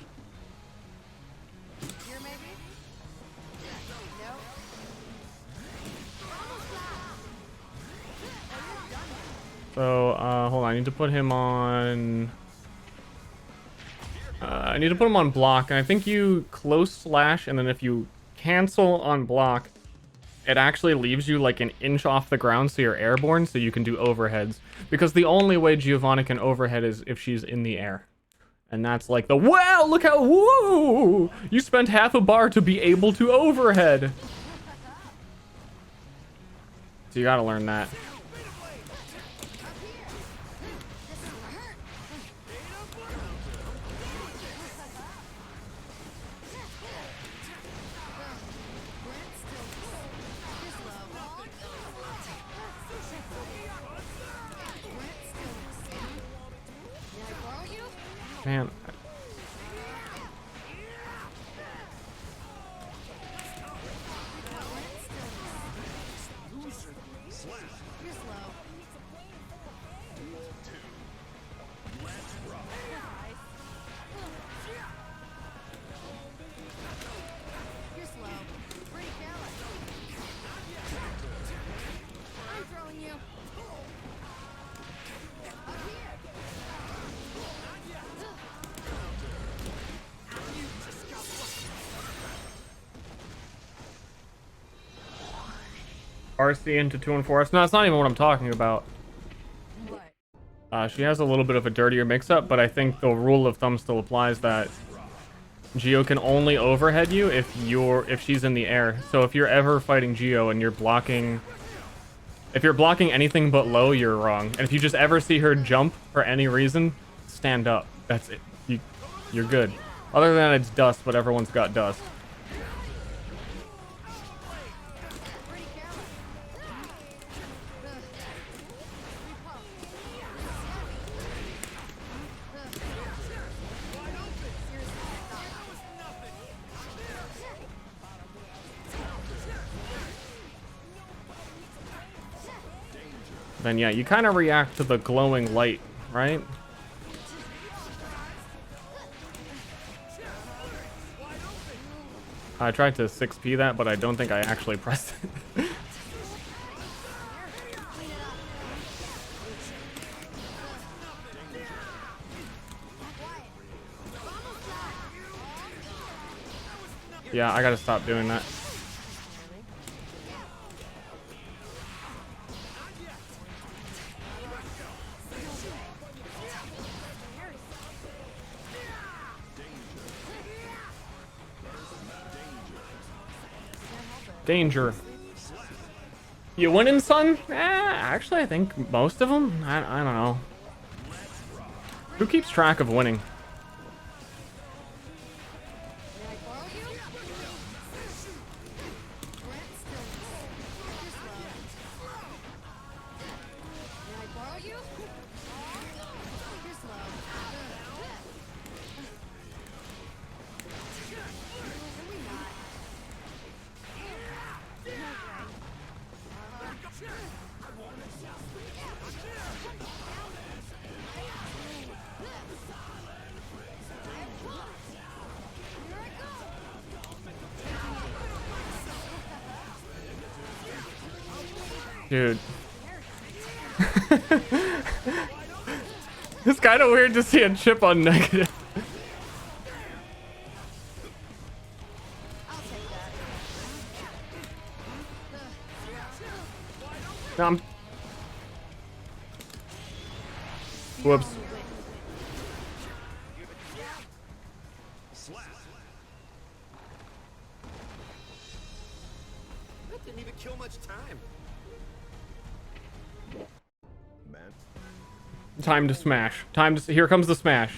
So, hold on, I need to put him on... I need to put him on block, and I think you close slash, and then if you cancel on block, it actually leaves you like an inch off the ground so you're airborne, so you can do overheads. Because the only way Giovanna can overhead is if she's in the air. And that's like the, wow, look how, woo! You spent half a bar to be able to overhead. So you gotta learn that. Man. RC into 2 and 4S. No, that's not even what I'm talking about. She has a little bit of a dirtier mix-up, but I think the rule of thumb still applies that Gio can only overhead you if she's in the air. So if you're ever fighting Gio and you're blocking, if you're blocking anything but low, you're wrong. And if you just ever see her jump for any reason, stand up. That's it. You're good. Other than that, it's dust, but everyone's got dust. then yeah, you kind of react to the glowing light, right? I tried to 6P that, but I don't think I actually pressed it. Yeah, I gotta stop doing that. Danger. You winning, son? Actually, I think most of them. I don't know. Who keeps track of winning? Dude. It's kind of weird to see a chip on negative. Whoops. That didn't even kill much time. Man. Time to smash. Time to. Here comes the smash.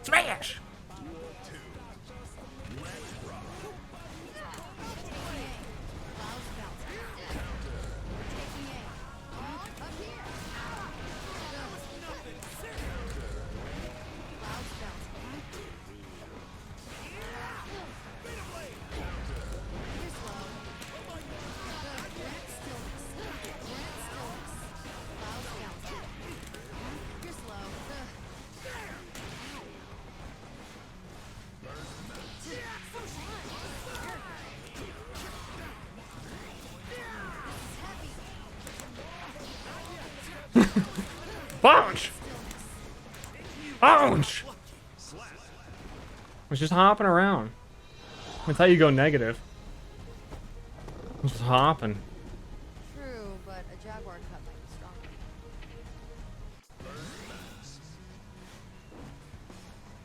Smash! Bounce! Bounce! Was just hopping around. That's how you go negative. Just hopping. True, but a jaguar cut might be stronger.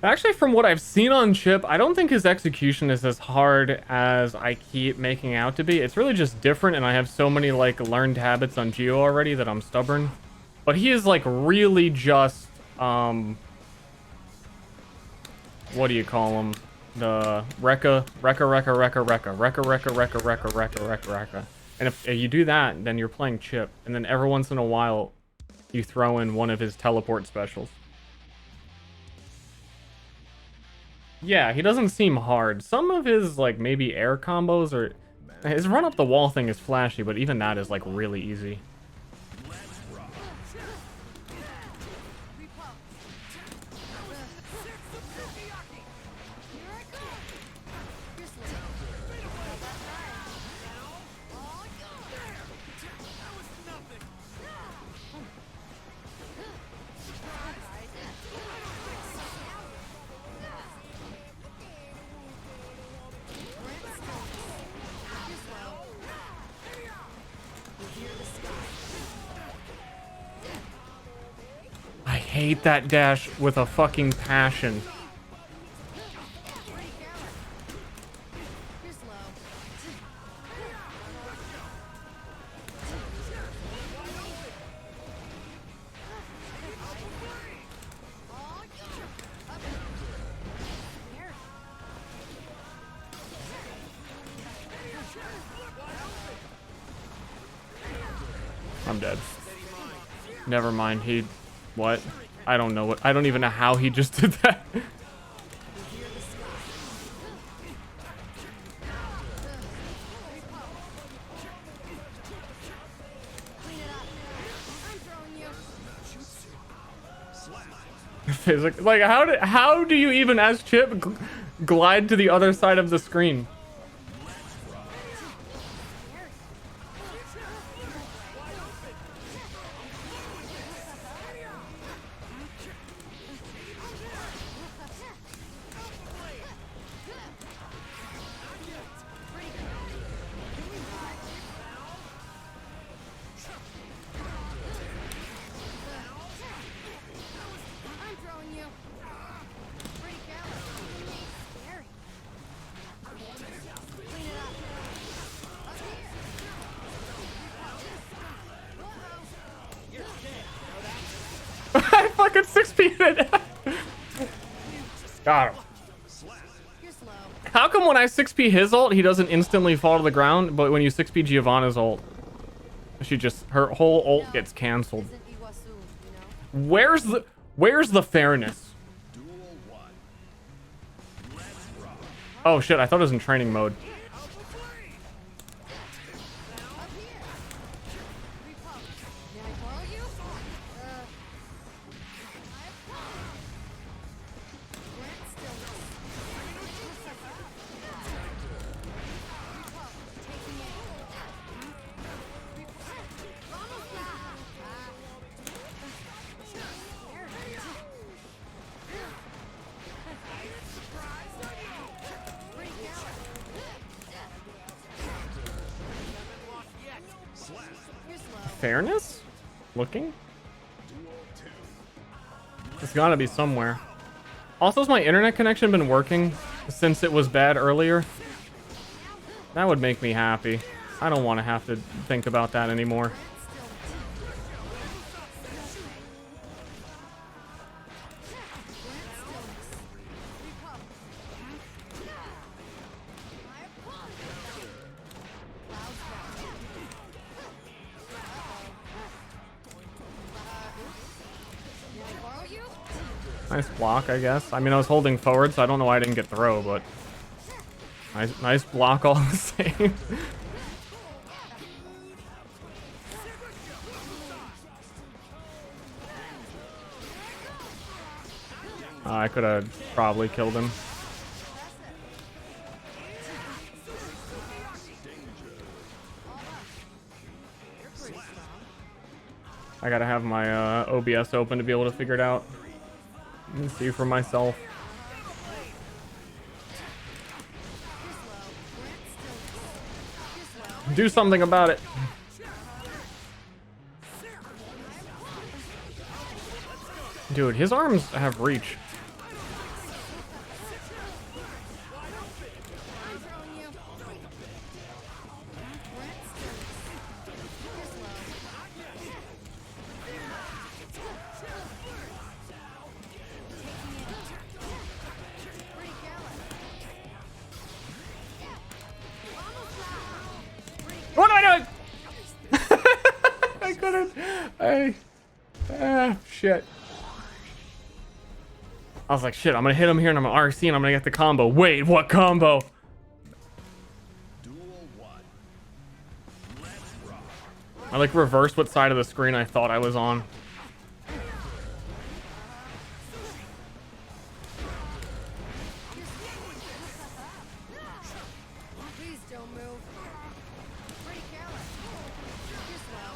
Actually, from what I've seen on Chip, I don't think his execution is as hard as I keep making out to be. It's really just different, and I have so many, like, learned habits on Geo already that I'm stubborn. But he is, like, really just, what do you call him? The Rekka. And if you do that, then you're playing Chip. And then every once in a while, you throw in one of his teleport specials. Yeah, he doesn't seem hard. Some of his, like, maybe air combos or... His run up the wall thing is flashy, but even that is, like, really easy. I hate that dash with a fucking passion. I'm dead. Never mind. He, what? I don't know what. I don't even know how he just did that. Physics. Like how do you even as Chip glide to the other side of the screen? I'm throwing you. Pretty careless. Scary. Clean it up. Up here. I fucking 6P'd it. Got him. You're slow. How come when I 6P his ult, he doesn't instantly fall to the ground, but when you 6P Giovanna's ult, she just, her whole ult gets canceled. Isn't Iguazu, you know? Where's the fairness? Duel 1. Let's rock. Oh shit, I thought it was in training mode. Up here. Repulse. May I borrow you? Grant stillness. Repulse. Taking it. Almost there. Pretty careless. You're slow. Fairness? Looking? Duel 2. It's gotta be somewhere. Also, has my internet connection been working since it was bad earlier? That would make me happy. I don't want to have to think about that anymore. Nice block, I guess. I mean, I was holding forward, so I don't know why I didn't get throw, but nice block all the same. I could have probably killed him. I gotta have my OBS open to be able to figure it out and see for myself. Do something about it. Dude, his arms have reach. What am I doing? I couldn't. Shit. I was like, shit, I'm gonna hit him here and I'm gonna RC and I'm gonna get the combo. Wait, what combo? Duel 1. Let's rock. I like reversed what side of the screen I thought I was on. Please don't move. Pretty careless. You're slow.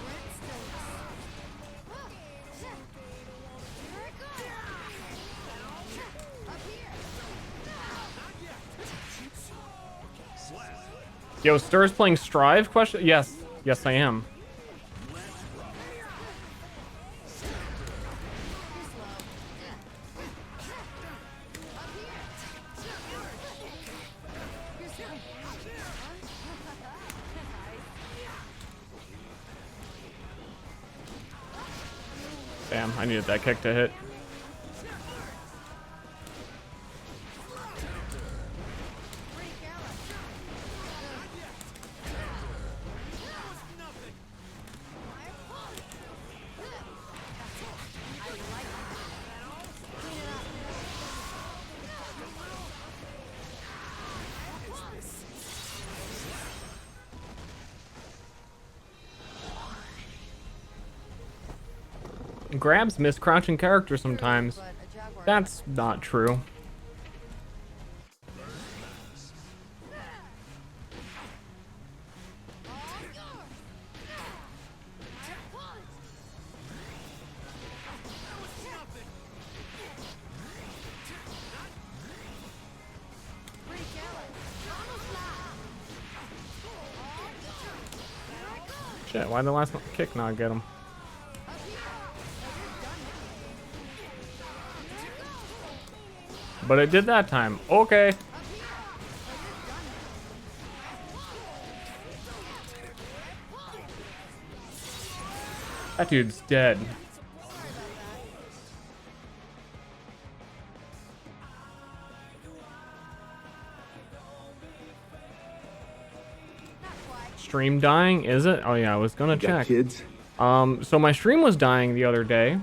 Grant stillness. Here it goes. Up here. Slap. Yo, Ster's playing Strive? Question? Yes. Yes, I am. You're slow. Up here. You're slow. Damn, I needed that kick to hit. Pretty careless. grabs miss crouching characters sometimes. But a jaguar. That's not true. Shit, why'd the last kick not get him? But it did that time. Okay. That dude's dead. Stream dying, is it? Oh yeah, I was gonna You got check. kids? So my stream was dying the other day.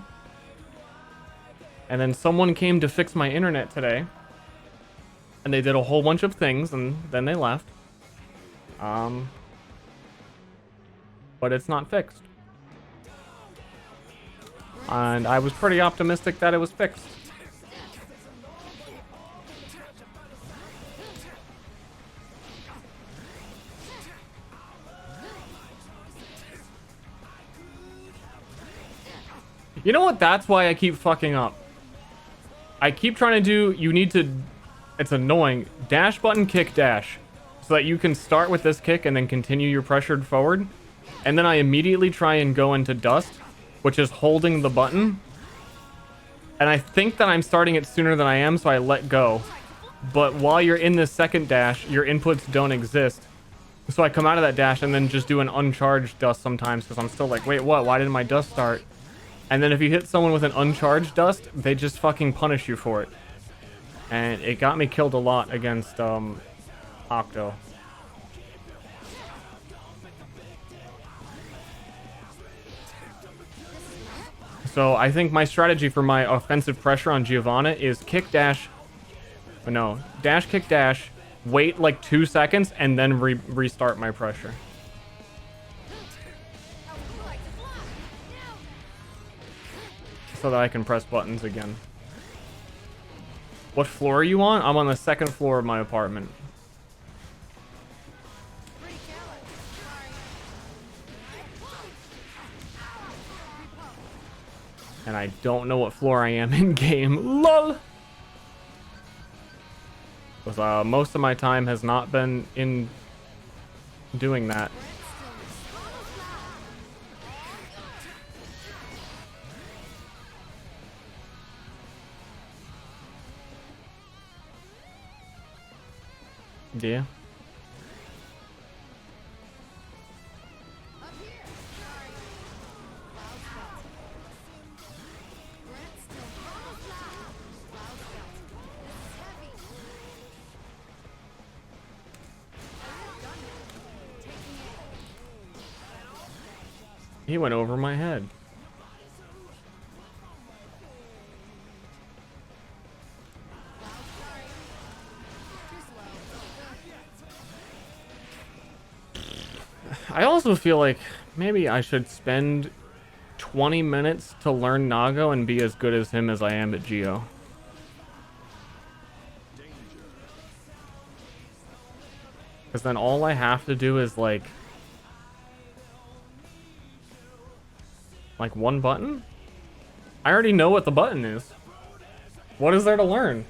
And then someone came to fix my internet today. And they did a whole bunch of things and then they left. But it's not fixed. And I was pretty optimistic that it was fixed. You know what? That's why I keep fucking up. I keep trying to do, you need to, it's annoying, dash button, kick, dash. So that you can start with this kick and then continue your pressured forward. And then I immediately try and go into dust, which is holding the button. And I think that I'm starting it sooner than I am, so I let go. But while you're in this second dash, your inputs don't exist. So I come out of that dash and then just do an uncharged dust sometimes because I'm still like, wait, what? Why didn't my dust start? And then if you hit someone with an uncharged dust, they just fucking punish you for it. And it got me killed a lot against Octo. So I think my strategy for my offensive pressure on Giovanna is kick dash. No, dash kick dash. Wait like 2 seconds and then restart my pressure. So that I can press buttons again. What floor are you on? I'm on the second floor of my apartment. And I don't know what floor I am in game. LOL! Because most of my time has not been in doing that. Yeah. He went over my head. I also feel like maybe I should spend 20 minutes to learn Nago and be as good as him as I am at Geo. Because then all I have to do is like one button? I already know what the button is. What is there to learn?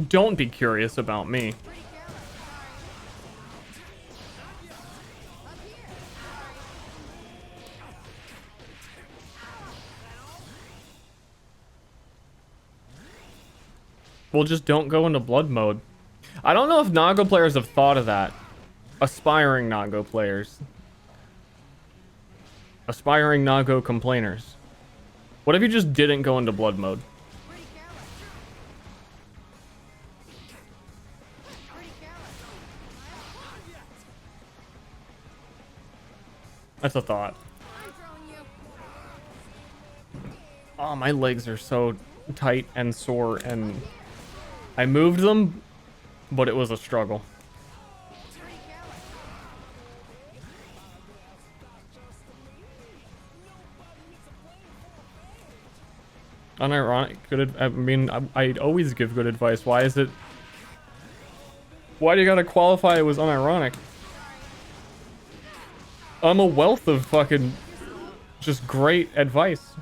Don't be curious about me. Well, just don't go into blood mode. I don't know if Nago players have thought of that. Aspiring Nago players. Aspiring Nago complainers. What if you just didn't go into blood mode? That's a thought. Oh, my legs are so tight and sore, and I moved them but it was a struggle. Unironic, I mean, I always give good advice. Why is it? Why do you gotta qualify it was unironic? I'm a wealth of fucking just great advice.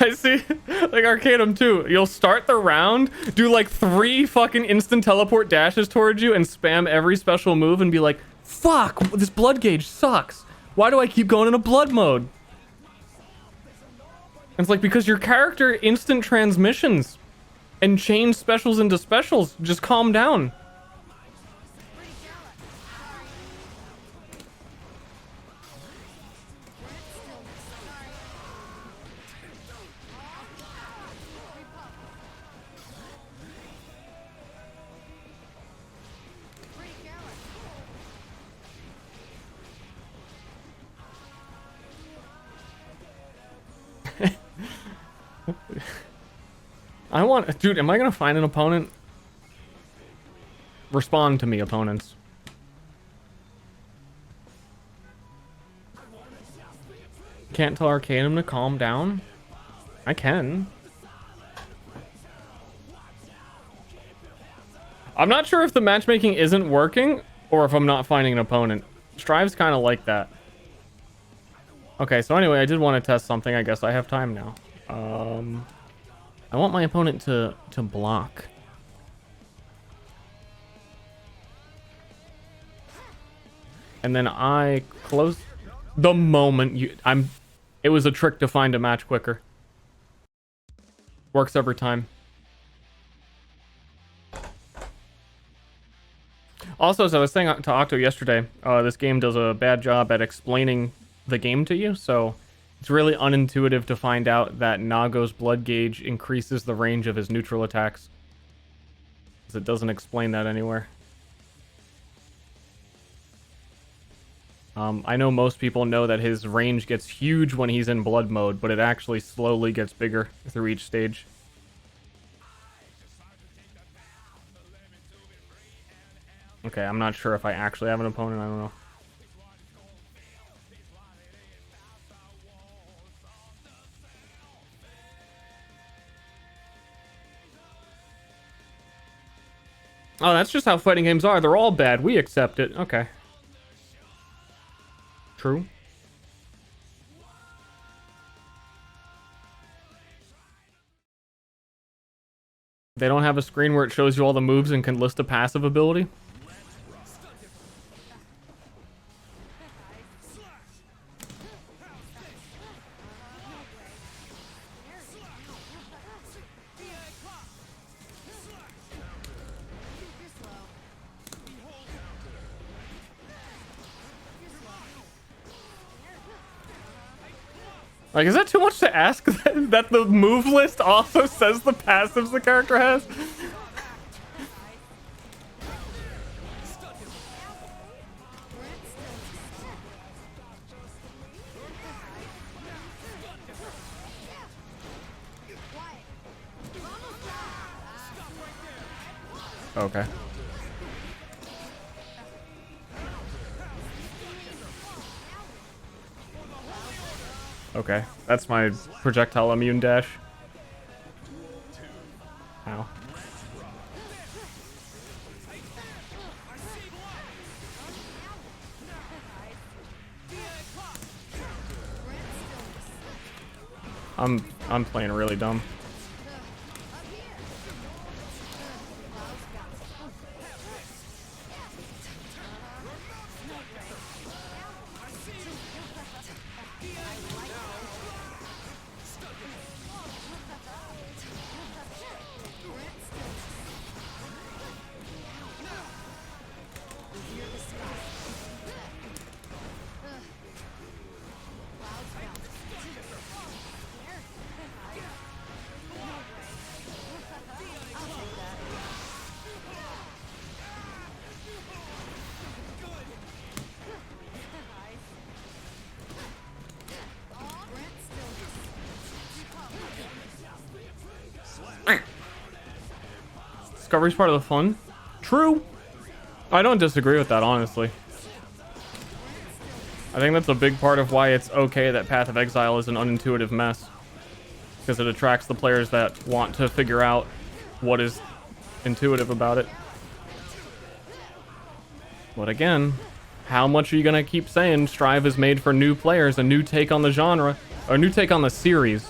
I see, like Arcanum too. You'll start the round, do like 3 fucking instant teleport dashes towards you, and spam every special move, and be like, "Fuck, this blood gauge sucks. Why do I keep going into blood mode?" And it's like, because your character instant transmissions and change specials into specials. Just calm down. I want, dude, am I gonna find an opponent? Respond to me, opponents. Can't tell Arcanum to calm down? I can. I'm not sure if the matchmaking isn't working or if I'm not finding an opponent. Strive's kind of like that. Okay, so anyway, I did want to test something. I guess I have time now. I want my opponent to block. And then I close the moment it was a trick to find a match quicker. Works every time. Also, as I was saying to Octo yesterday, this game does a bad job at explaining the game to you, so it's really unintuitive to find out that Nago's blood gauge increases the range of his neutral attacks. Because it doesn't explain that anywhere. I know most people know that his range gets huge when he's in blood mode, but it actually slowly gets bigger through each stage. Okay, I'm not sure if I actually have an opponent, I don't know. Oh, that's just how fighting games are. They're all bad. We accept it. Okay. True. They don't have a screen where it shows you all the moves and can list a passive ability? Like, is that too much to ask that the move list also says the passives the character has? Okay. Okay, that's my projectile immune dash. Ow. I'm playing really dumb. Discovery's part of the fun. True. I don't disagree with that, honestly. I think that's a big part of why it's okay that Path of Exile is an unintuitive mess. Because it attracts the players that want to figure out what is intuitive about it. But again, how much are you going to keep saying Strive is made for new players, a new take on the genre, or a new take on the series,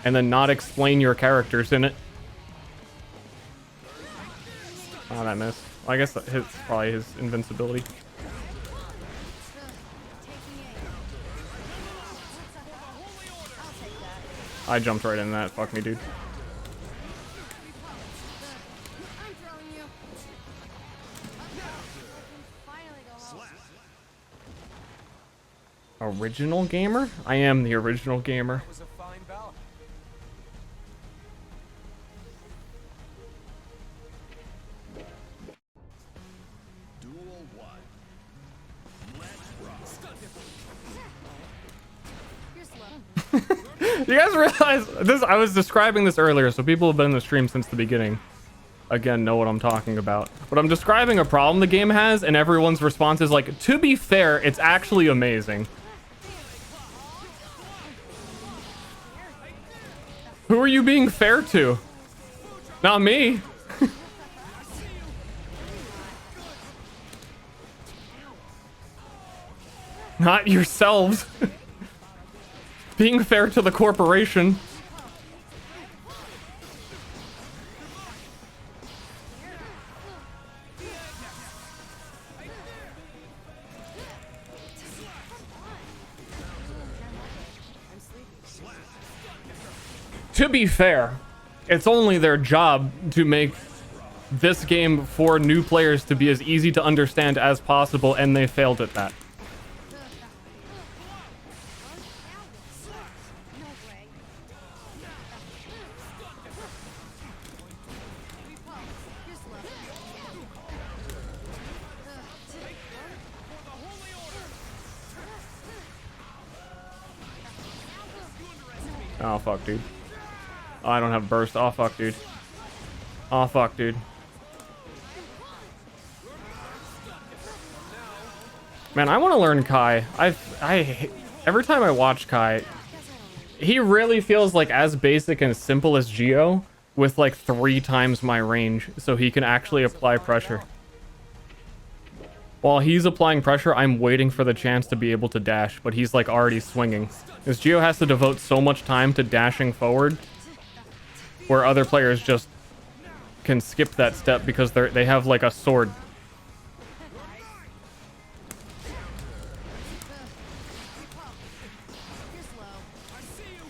and then not explain your characters in it? Oh, that missed. Well, I guess that hits probably his invincibility. I jumped right in that. Fuck me, dude. I'm throwing you. Finally go home. Original gamer? I am the original gamer. Was a fine bout. Duel 1. Let's rock. You're slow. You guys realize this? I was describing this earlier, so people who have been in the stream since the beginning, again, know what I'm talking about. But I'm describing a problem the game has, and everyone's response is like, to be fair, it's actually amazing. Who are you being fair to? Not me. Not yourselves. Being fair to the corporation. To be fair, it's only their job to make this game for new players to be as easy to understand as possible, and they failed at that. No way. You're slow. Oh, fuck, dude. Oh, I don't have burst. Oh, fuck, dude. Oh, fuck, dude. Man, I want to learn Kai. Every time I watch Kai, he really feels like as basic and simple as Geo, with like 3 times my range, so he can actually apply pressure. While he's applying pressure, I'm waiting for the chance to be able to dash, but he's like already swinging. Because Geo has to devote so much time to dashing forward, where other players just can skip that step because they have like a sword. You're slow. I see you.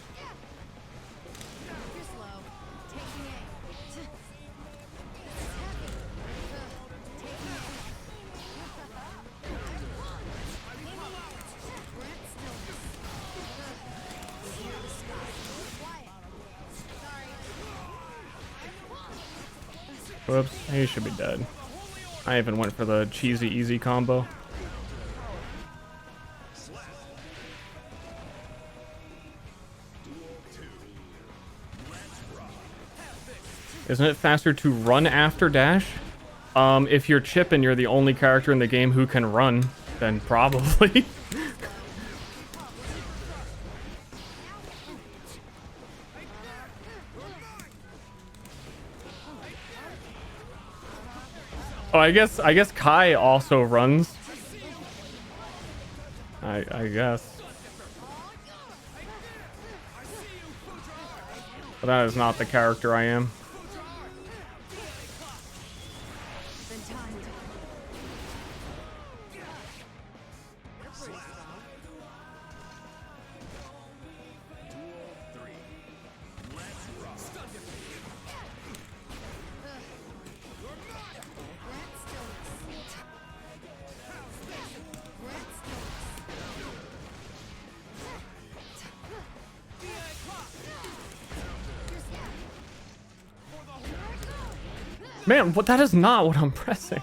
You're slow. Taking aim. This is heavy. Taking aim. Grant stillness. Hear the sky. Quiet. Sorry. Whoops, he should be dead. I even went for the cheesy easy combo. Isn't it faster to run after dash? If you're Chip and you're the only character in the game who can run, then probably. Oh, I guess Kai also runs. I guess. But that is not the character I am. Grant stillness. Grant stillness. Man, but that is not what I'm pressing.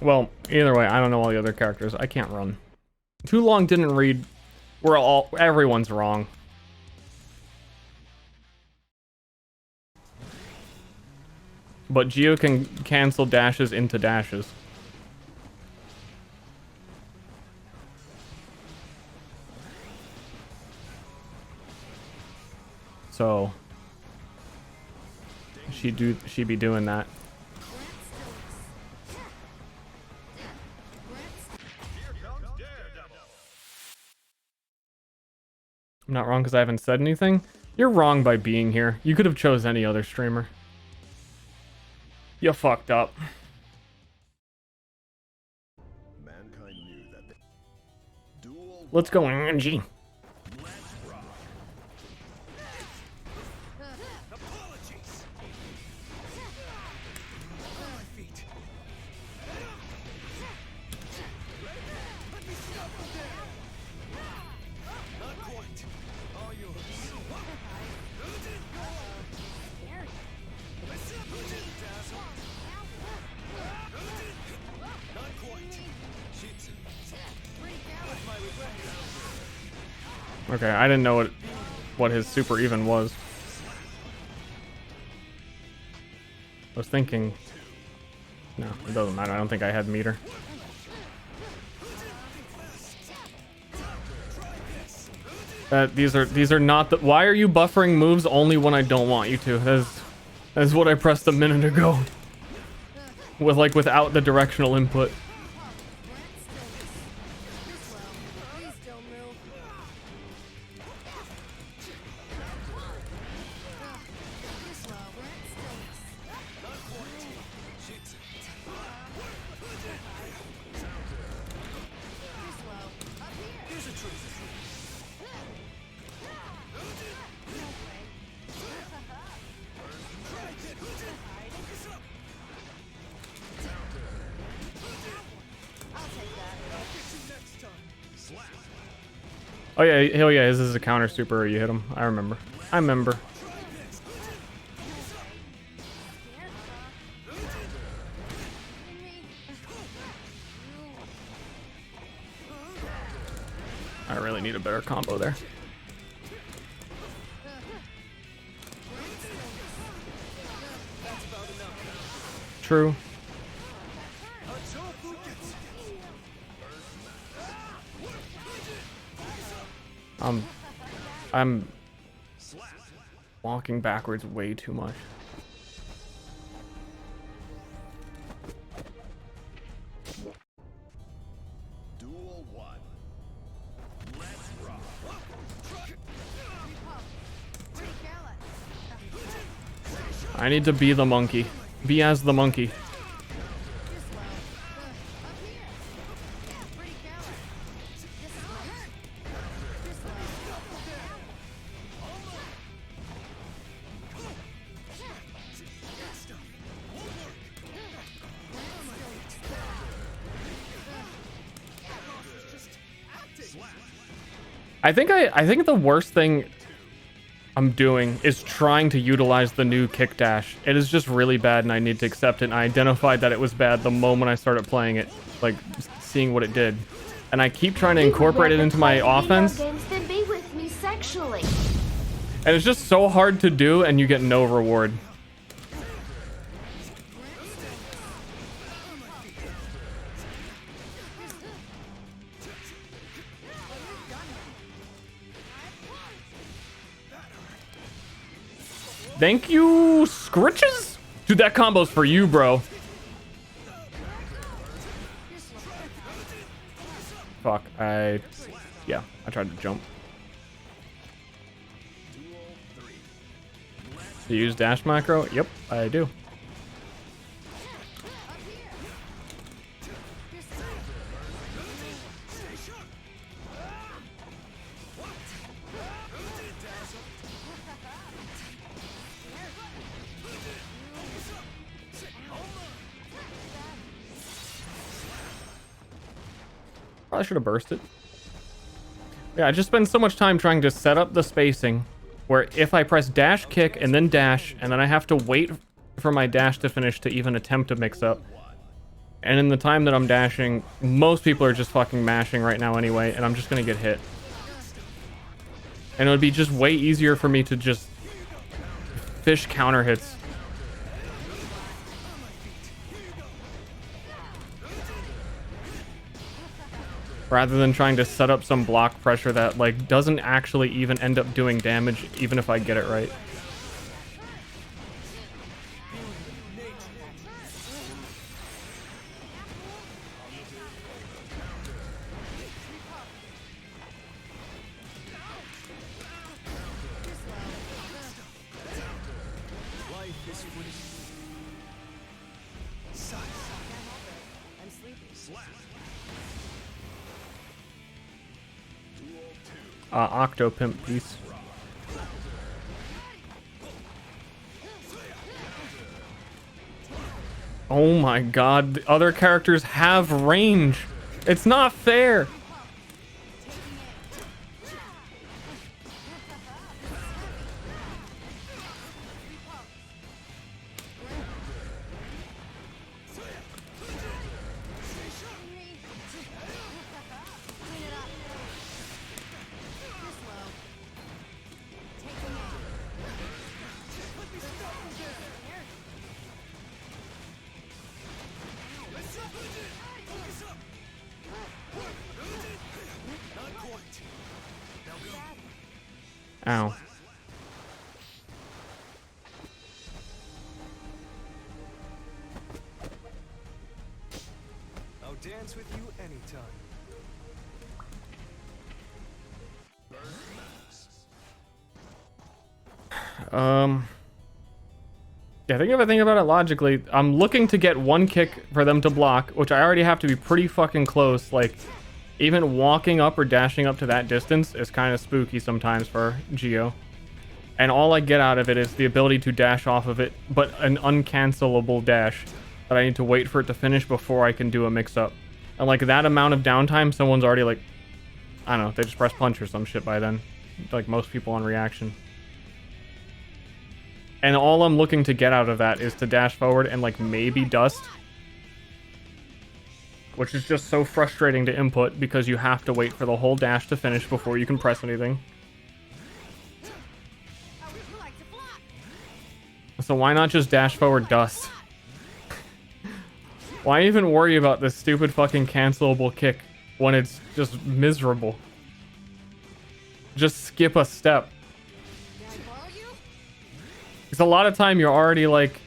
Well, either way, I don't know all the other characters. I can't run. Too long didn't read. Everyone's wrong. But Geo can cancel dashes into dashes. So she be doing that. I'm not wrong because I haven't said anything. You're wrong by being here. You could have chose any other streamer. You fucked up. Mankind knew that dual Let's go, Angie. apologies. On my feet. Let me stop you there. Not quite. All yours. Not quite. Okay, I didn't know what his super even was. I was thinking. No, it doesn't matter. I don't think I had meter. These are not the. Why are you buffering moves only when I don't want you to? That's what I pressed a minute ago. Without the directional input. Please don't move. Too slow. We're at stillness. Too slow. Up here. Here's a truth. I'll take that. Next time. Slap. Oh yeah, hell yeah, his is a counter super or you hit him. I remember. I remember. Scared, huh? Kidding me? I really need a better combo there. True. I'm walking backwards way too much. Duel 1. Let's rock. Pretty careless. I need to be the monkey. Be as the monkey. Too slow. Up here. Pretty careless. This is my turn. Too slow. I think the worst thing I'm doing is trying to utilize the new kick dash. It is just really bad and I need to accept it. And I identified that it was bad the moment I started playing it, like seeing what it did. And I keep trying to incorporate it into my offense. Games than be with me sexually. And it's just so hard to do and you get no reward. Thank you, Scritches? Dude, that combo's for you, bro. Fuck, yeah, I tried to jump. Do you use dash macro? Yep, I do. Probably should have bursted. Yeah, I just spend so much time trying to set up the spacing where if I press dash kick and then dash and then I have to wait for my dash to finish to even attempt to mix up. And in the time that I'm dashing, most people are just fucking mashing right now anyway, and I'm just gonna get hit. And it would be just way easier for me to just fish counter hits. Rather than trying to set up some block pressure that like doesn't actually even end up doing damage even if I get it right. Life is free. I'm sleepy. Slap. Octo Pimp piece. Oh my god, the other characters have range. It's not fair. Ow. I'll dance with you anytime. Yeah, I think if I think about it logically, I'm looking to get one kick for them to block, which I already have to be pretty fucking close. Like, even walking up or dashing up to that distance is kind of spooky sometimes for Geo. And all I get out of it is the ability to dash off of it, but an uncancelable dash that I need to wait for it to finish before I can do a mix-up. And like that amount of downtime, someone's already like, I don't know, they just press punch or some shit by then. Like most people on reaction. And all I'm looking to get out of that is to dash forward and like maybe dust. Which is just so frustrating to input because you have to wait for the whole dash to finish before you can press anything. So why not just dash forward dust? Why even worry about this stupid fucking cancelable kick when it's just miserable? Just skip a step. Because a lot of time you're already like...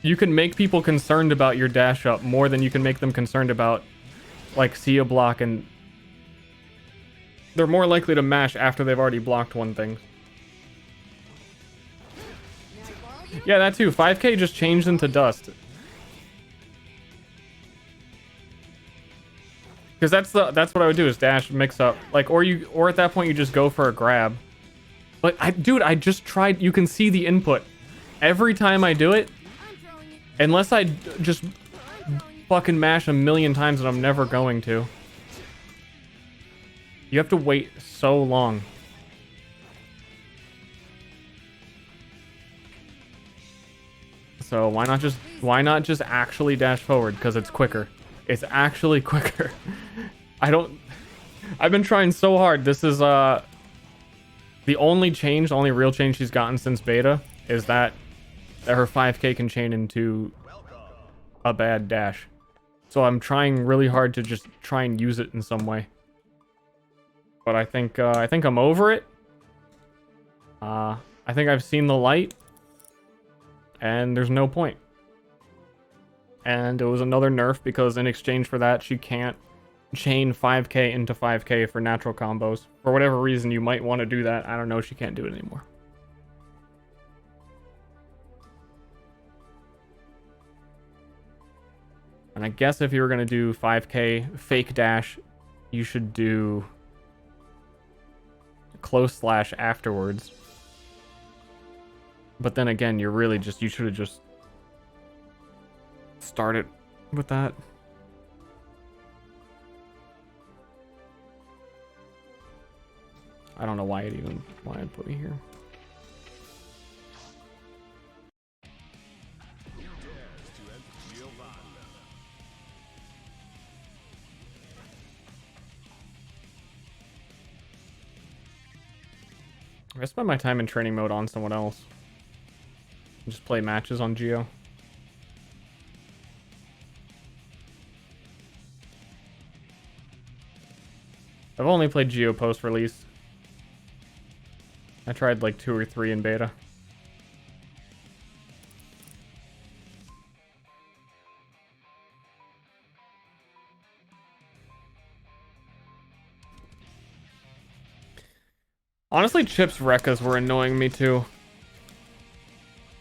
You can make people concerned about your dash up more than you can make them concerned about like see a block, and they're more likely to mash after they've already blocked one thing. Yeah, that too. 5k just changed into dust. Because that's what I would do is dash, mix up. Like, or at that point you just go for a grab. But dude, I just tried. You can see the input. Every time I do it, unless I just fucking mash a million times, and I'm never going to. You have to wait so long. So why not just actually dash forward? Because it's quicker. It's actually quicker. I've been trying so hard. This is the only real change she's gotten since beta is that her 5k can chain into a bad dash. So I'm trying really hard to just try and use it in some way. But I think I'm over it. I think I've seen the light. And there's no point. And it was another nerf because in exchange for that, she can't chain 5k into 5k for natural combos. For whatever reason, you might want to do that. I don't know. She can't do it anymore. And I guess if you were going to do 5k fake dash, you should do close slash afterwards. But then again, you should have just started with that. I don't know why it put me here. I spend my time in training mode on someone else. Just play matches on Geo. I've only played Geo post-release. I tried like 2 or 3 in beta. Honestly, Chip's Rekkas were annoying me too.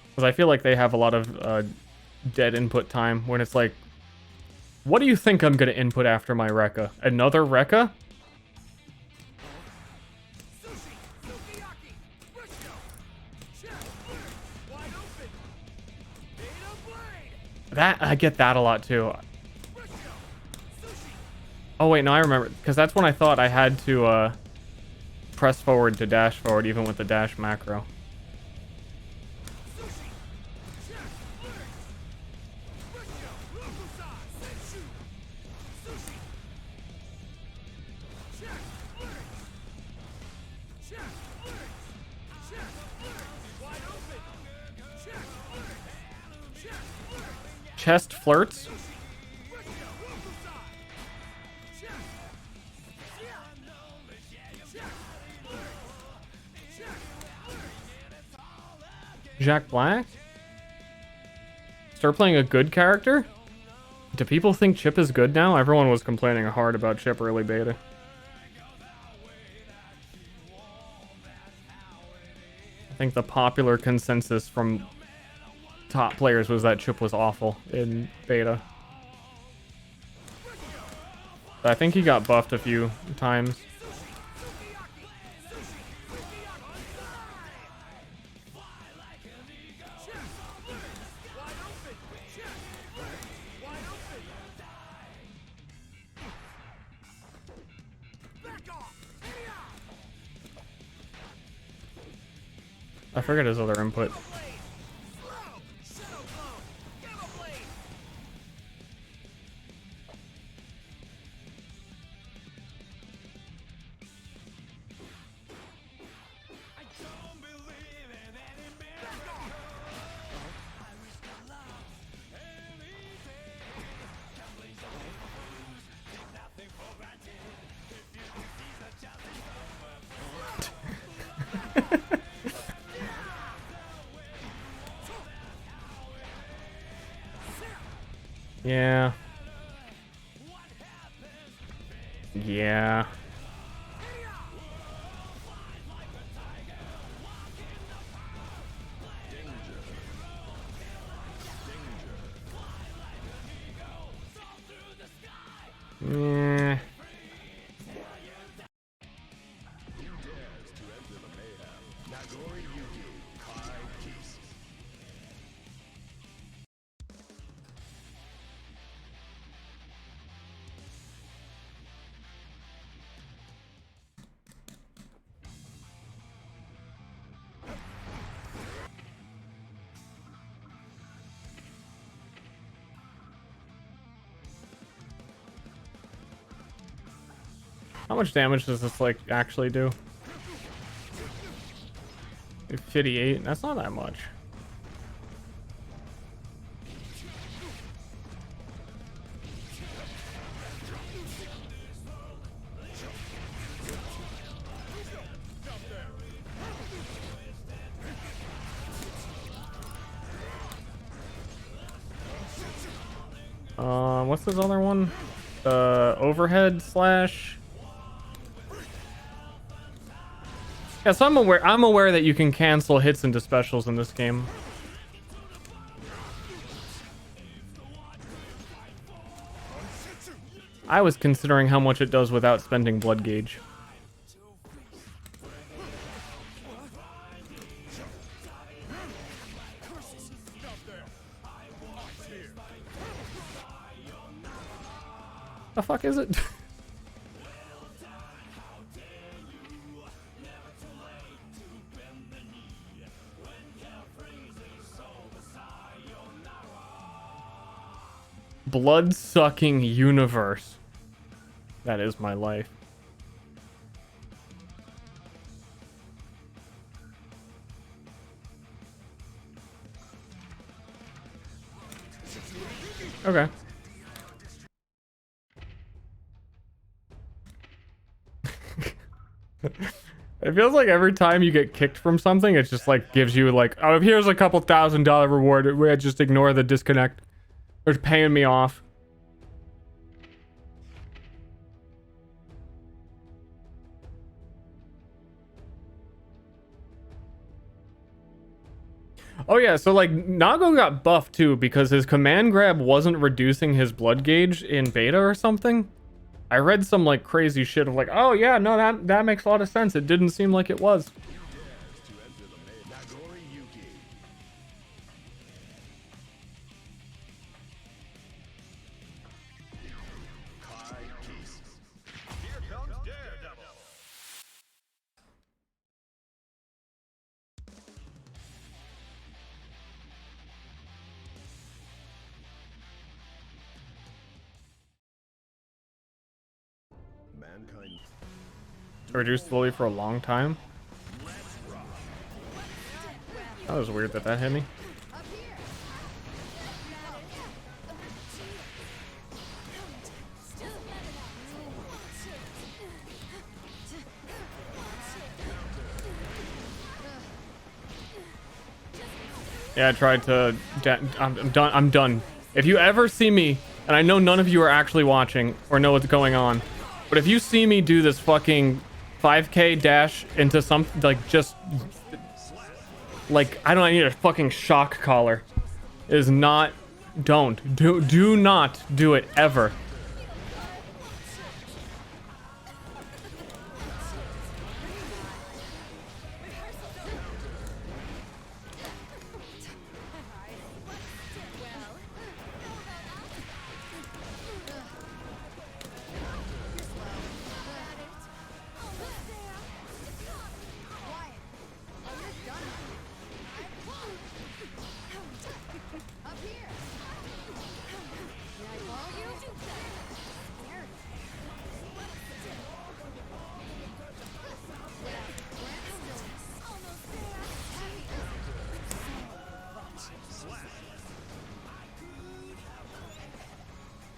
Because I feel like they have a lot of dead input time when it's like, what do you think I'm going to input after my Rekka? Another Rekka? That, I get that a lot too. Oh wait, no, I remember. Because that's when I thought I had to press forward to dash forward even with the dash macro. Chest flirts. Jack Black? Start playing a good character? Do people think Chip is good now? Everyone was complaining hard about Chip early beta. I think the popular consensus from top players was that Chip was awful in beta. But I think he got buffed a few times. I forget his other input. Yeah. Yeah. Yeah. How much damage does this, like, actually do? 58? That's not that much. What's this other one? Overhead slash... Yeah, so I'm aware that you can cancel hits into specials in this game. I was considering how much it does without spending blood gauge. The fuck is it? Blood-sucking universe. That is my life. Okay. It feels like every time you get kicked from something, it just like gives you like, oh, here's a couple $1,000 reward. We just ignore the disconnect. They're paying me off. Oh yeah, so like Nago got buffed too because his command grab wasn't reducing his blood gauge in beta or something. I read some like crazy shit of like, oh yeah, no, that makes a lot of sense. It didn't seem like it was. Mankind. Reduced slowly for a long time. That was weird that hit me. Yeah, I tried to. I'm done. I'm done. If you ever see me, and I know none of you are actually watching or know what's going on, but if you see me do this fucking 5K dash into some like just like I need a fucking shock collar. It is not. Do not do it ever.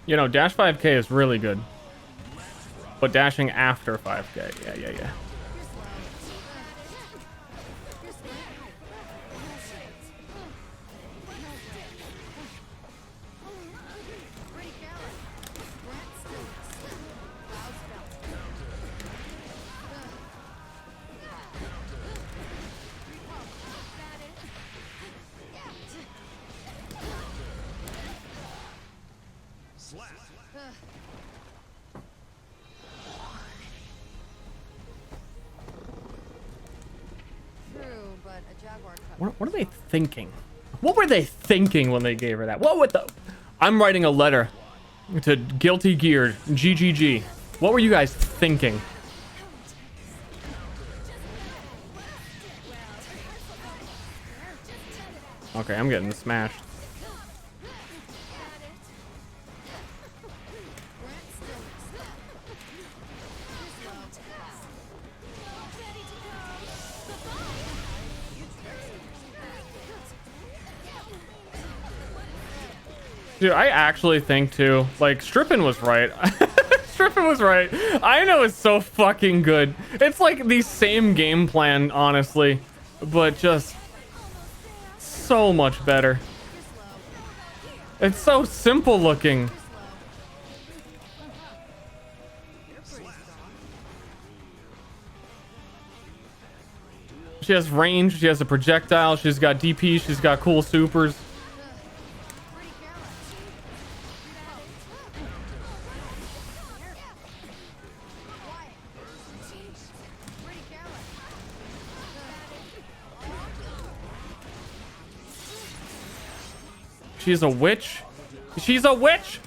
You know, dash 5K is really good. But dashing after 5K, yeah. What are they thinking? What were they thinking when they gave her that? What would the... I'm writing a letter to Guilty Geared, GGG. What were you guys thinking? Okay, I'm getting smashed. Dude, I actually think too, like, Strippin was right. Strippin was right. I know it's so fucking good. It's like the same game plan, honestly, but just so much better. It's so simple looking. She has range, she has a projectile, she's got DP, she's got cool supers. She's a witch. She's a witch.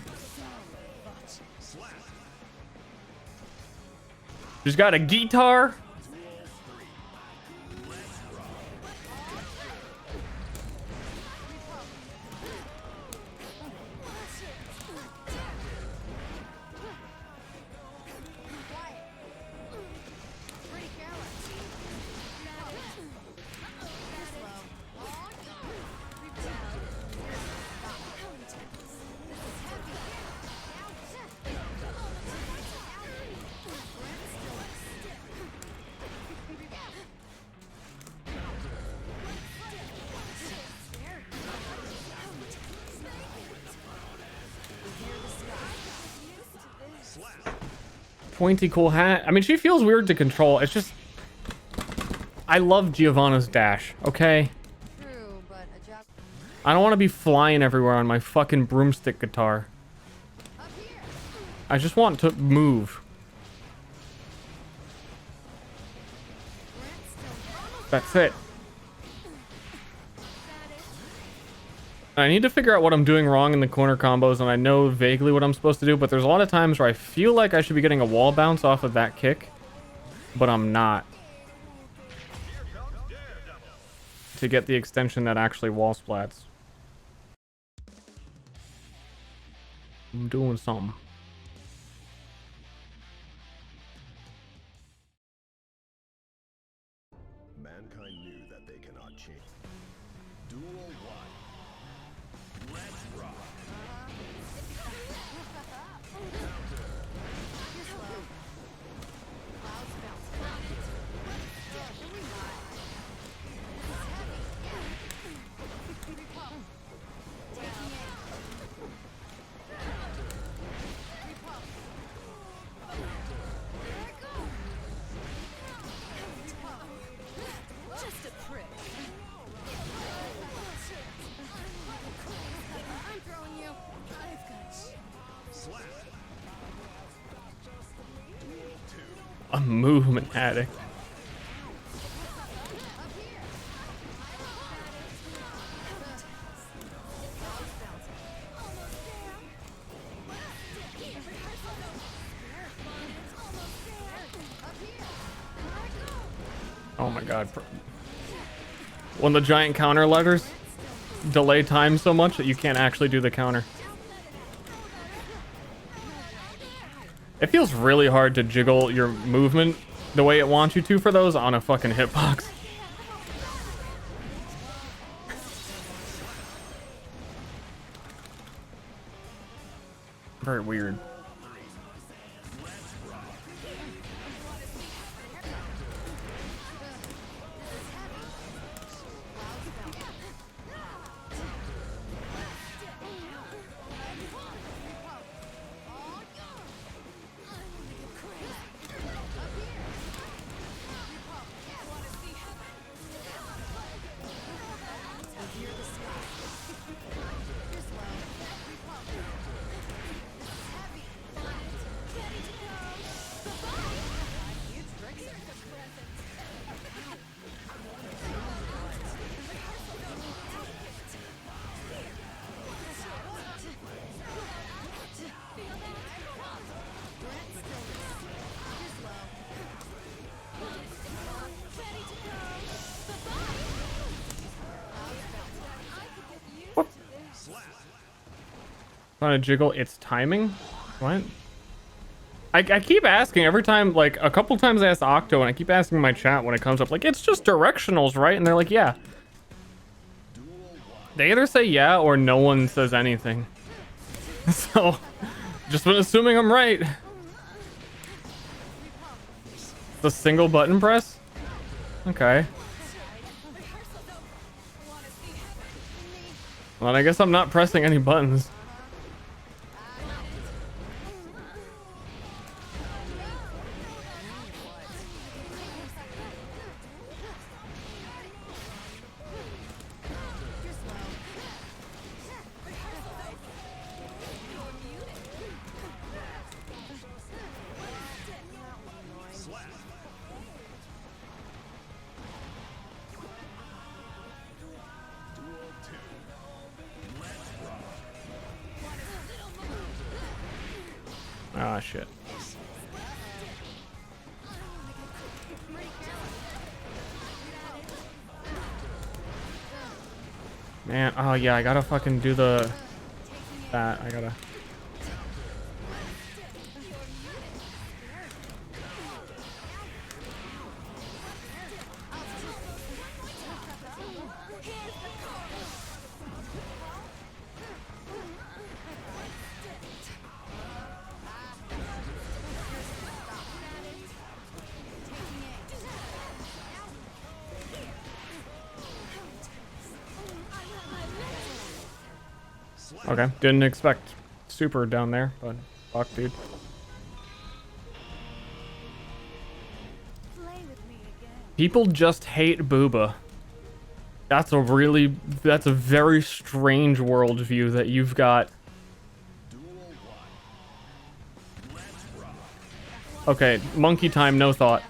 She's got a guitar. pointy cool hat. I mean, she feels weird to control. It's just, I love Giovanna's dash, okay? True, but a job I don't want to be flying everywhere on my fucking broomstick guitar. up here. I just want to move. Grant's still That's it. I need to figure out what I'm doing wrong in the corner combos, and I know vaguely what I'm supposed to do, but there's a lot of times where I feel like I should be getting a wall bounce off of that kick, but I'm not. To get the extension that actually wall splats. I'm doing something. Mankind knew that they cannot change. Duel 1. Let's rock. clouds bouncing. Here we go. Taking aim. Just a prick. I'm throwing you. I've got you. A movement addict. Oh my god. When the giant counter letters delay time so much that you can't actually do the counter. It feels really hard to jiggle your movement the way it wants you to for those on a fucking hitbox. Very weird. Trying to jiggle its timing? What? I keep asking every time, like a couple times I asked Octo, and I keep asking my chat when it comes up, like, it's just directionals, right? And they're like, yeah. They either say yeah or no one says anything. So, just been assuming I'm right. The single button press? Okay. Well, I guess I'm not pressing any buttons. Ah, shit. Man, oh yeah, I gotta fucking do that. I gotta. Okay, didn't expect super down there, but fuck, dude. People just hate Booba. That's a very strange worldview that you've got. Okay, monkey time, no thought.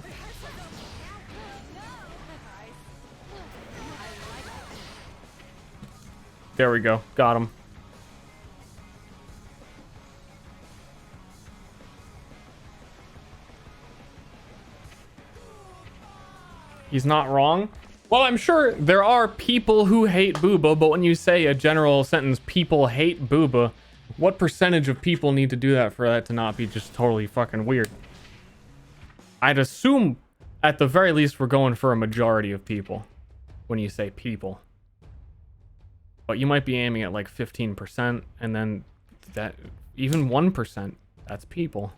There we go, got him. He's not wrong. Well, I'm sure there are people who hate Booba, but when you say a general sentence, people hate Booba, what percentage of people need to do that for that to not be just totally fucking weird? I'd assume, at the very least, we're going for a majority of people when you say people. But you might be aiming at like 15%, and then that even 1%, that's people.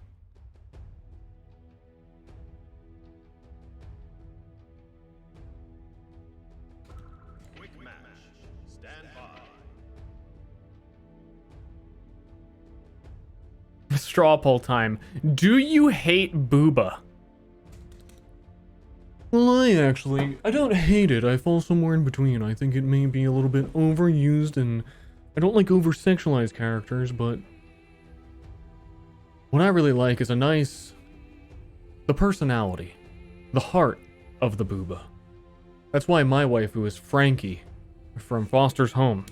Straw poll time. Do you hate Booba? Well, I don't hate it. I fall somewhere in between. I think it may be a little bit overused, and I don't like over-sexualized characters, but what I really like is the personality, the heart of the Booba. That's why my waifu is Frankie from Foster's Home.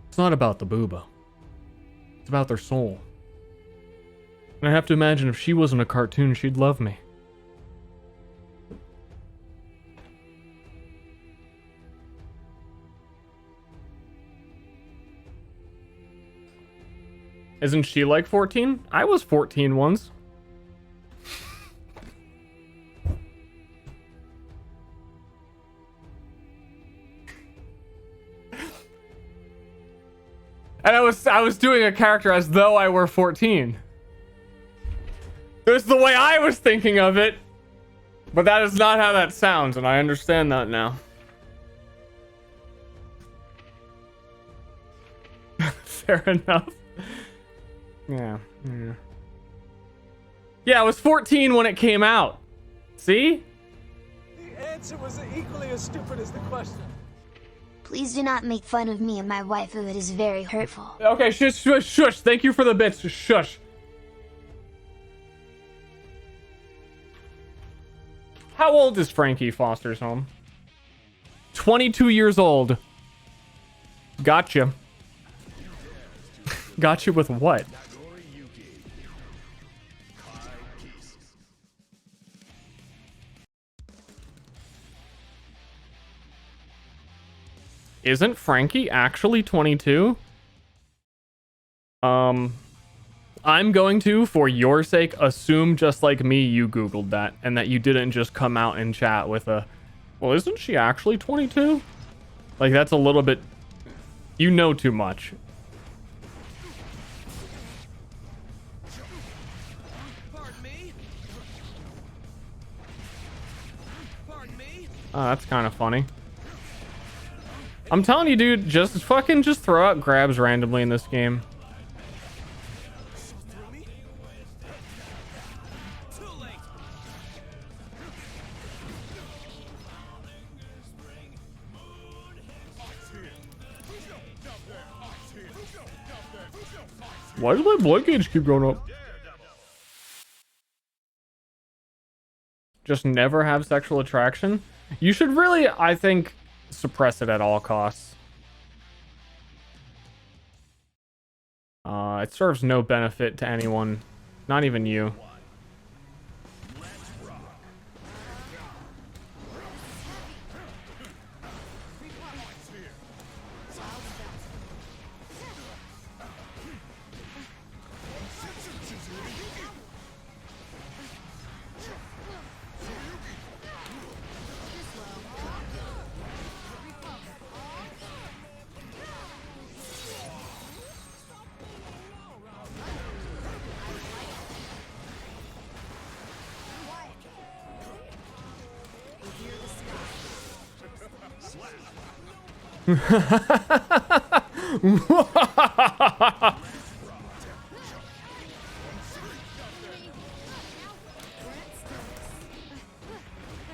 It's not about the Booba. It's about their soul. And I have to imagine if she wasn't a cartoon, she'd love me. Isn't she like 14? I was 14 once. And I was doing a character as though I were 14. That's the way I was thinking of it. But that is not how that sounds, and I understand that now. Fair enough. Yeah. Yeah, I was 14 when it came out. See? The answer was equally as stupid as the question. Please do not make fun of me and my waifu. It is very hurtful. Okay, shush. Thank you for the bits. Shush. How old is Frankie Foster's Home? 22 years old. Gotcha. Gotcha with what? Isn't Frankie actually 22? I'm going to, for your sake, assume just like me you Googled that, and that you didn't just come out in chat with a, well, isn't she actually 22? Like, that's a little bit, you know too much. Pardon me? Pardon me? Oh, that's kind of funny. I'm telling you, dude, just throw out grabs randomly in this game. Through me? Too late. Why does my blood gauge keep going up? Just never have sexual attraction? You should really, I think, suppress it at all costs. It serves no benefit to anyone, not even you.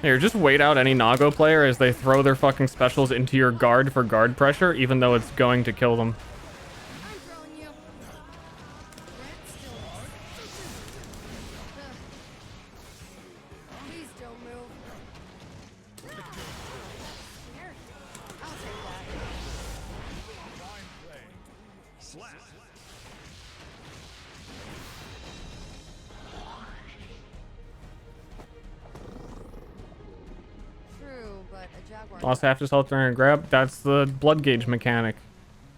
Here, just wait out any Nago player as they throw their fucking specials into your guard for guard pressure, even though it's going to kill them. I'm throwing you. Grant stillness. Please don't move. Here. I'll take that. True, but a jaguar. Lost half his health during a grab. That's the blood gauge mechanic.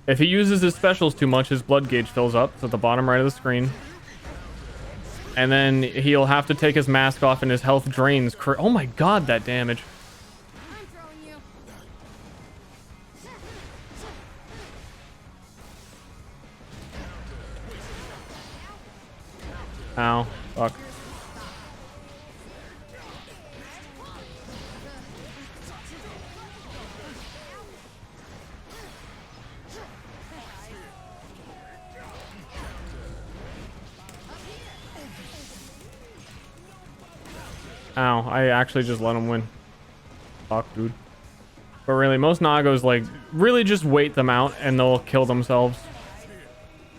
If he uses his specials too much, his blood gauge fills up. It's at the bottom right of the screen. And then he'll have to take his mask off and his health drains. Oh my god, that damage. I'm throwing you. Ow. Fuck. Ow, I actually just let him win. Fuck, dude. But really, most Nagos, like, really just wait them out and they'll kill themselves.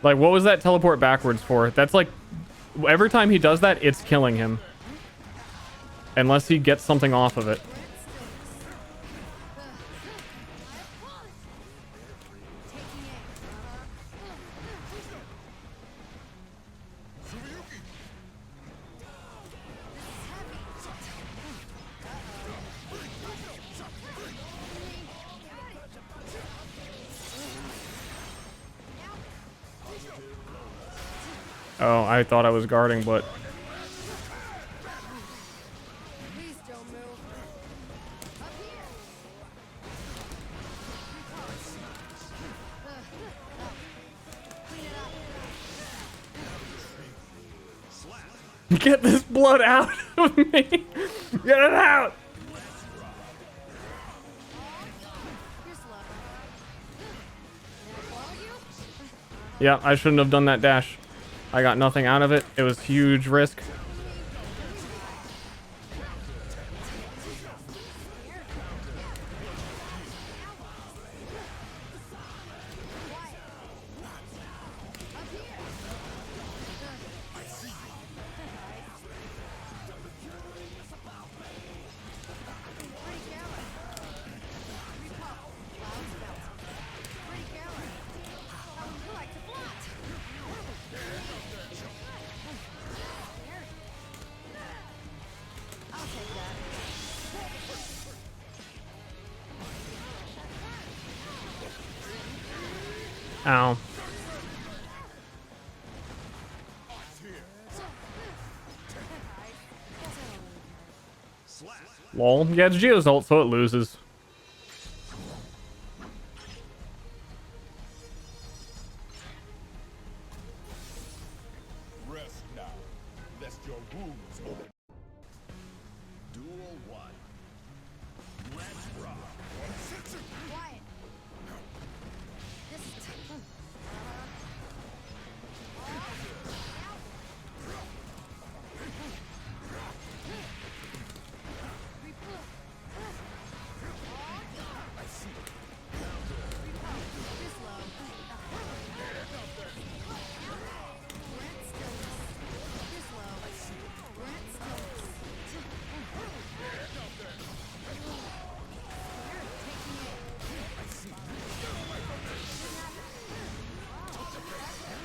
Like, what was that teleport backwards for? That's like, every time he does that, it's killing him. Unless he gets something off of it. Oh, I thought I was guarding, but... Please don't move. Up here. Clean it up. Get this blood out of me! Get it out! You're slow. Can I follow you? Yeah, I shouldn't have done that dash. I got nothing out of it. It was huge risk. Ow. Lol. Yeah, it's Geo's ult, so it loses. Rest now, lest your wounds open. Duel 1. Let's rock. Quiet. This is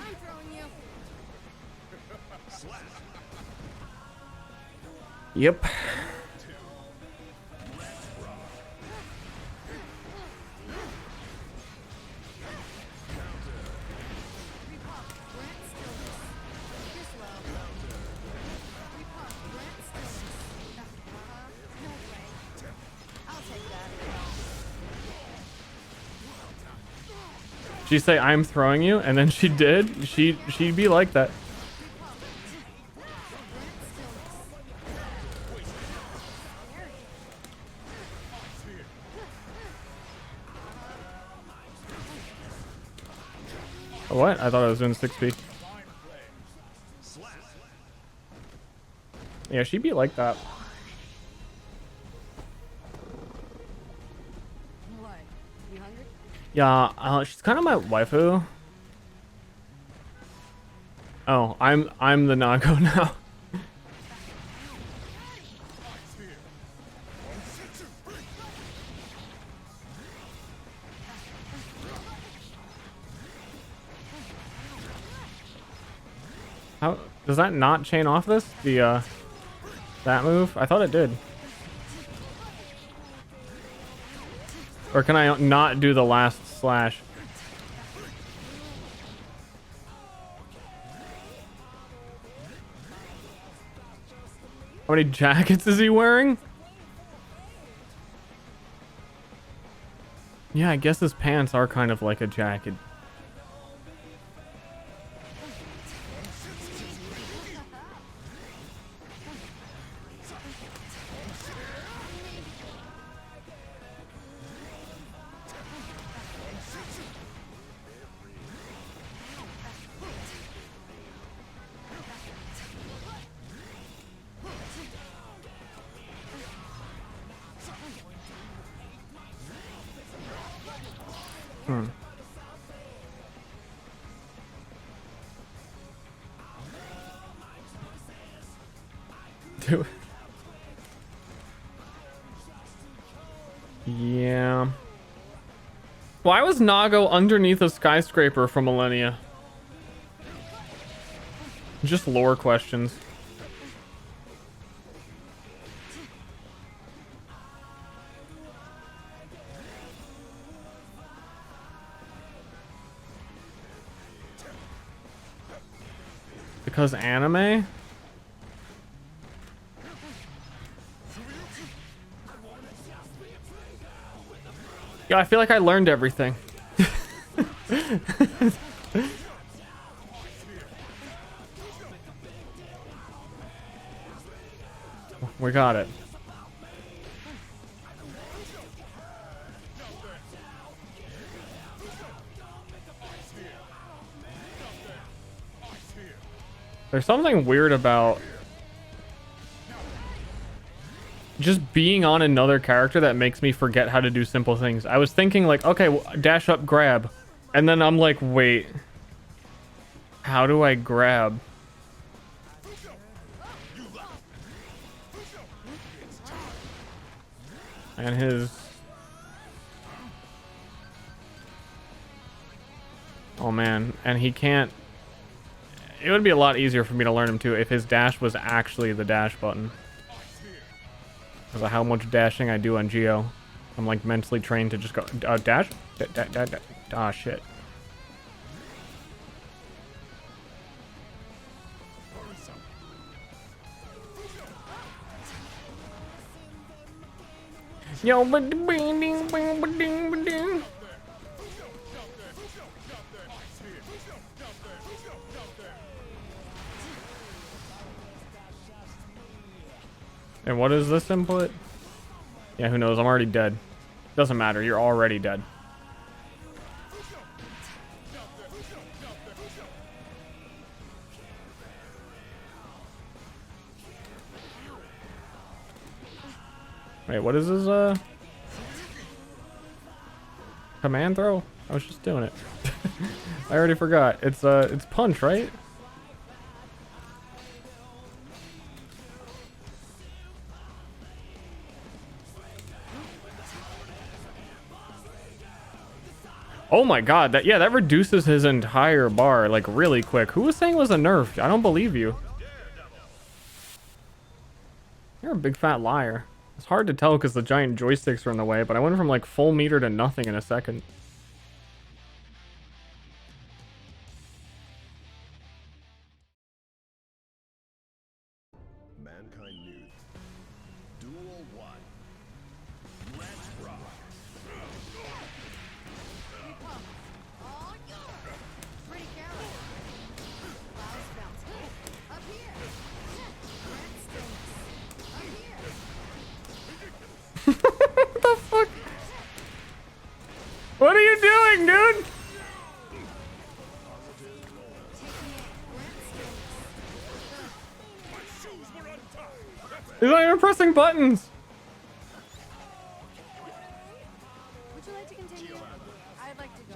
I'm throwing you. Yep. She say I'm throwing you, and then she did. She'd be like that. What? I thought I was doing 6p. Yeah, she'd be like that. Yeah, she's kind of my waifu. Oh, I'm the Nago now. How does that not chain off this? The that move? I thought it did. Or can I not do the last slash? How many jackets is he wearing? Yeah, I guess his pants are kind of like a jacket. Dude. Yeah. Why was Nago underneath a skyscraper for millennia? Just lore questions. Because anime? Yeah, I feel like I learned everything. We got it. There's something weird about just being on another character that makes me forget how to do simple things. I was thinking like, okay, dash up, grab. And then I'm like, wait, how do I grab? And his... Oh man, and he can't... It would be a lot easier for me to learn him too if his dash was actually the dash button. Because of how much dashing I do on Geo. I'm like mentally trained to just go, dash? Ah, shit. Yo, but ding ding ding ding ding. And what is this input? Yeah, who knows? I'm already dead. Doesn't matter. You're already dead. Wait, what is this, command throw? I was just doing it. I already forgot. It's punch, right? Oh my god, that reduces his entire bar, like, really quick. Who was saying it was a nerf? I don't believe you. You're a big fat liar. It's hard to tell because the giant joysticks are in the way, but I went from, like, full meter to nothing in a second. Mankind knew. Duel 1. Let's rock. Pretty careful. Clouds bouncing. Up here. Grant stillness. Up here. What the fuck? What are you doing, dude? He's not even pressing buttons. Would you like to continue? I'd like to go.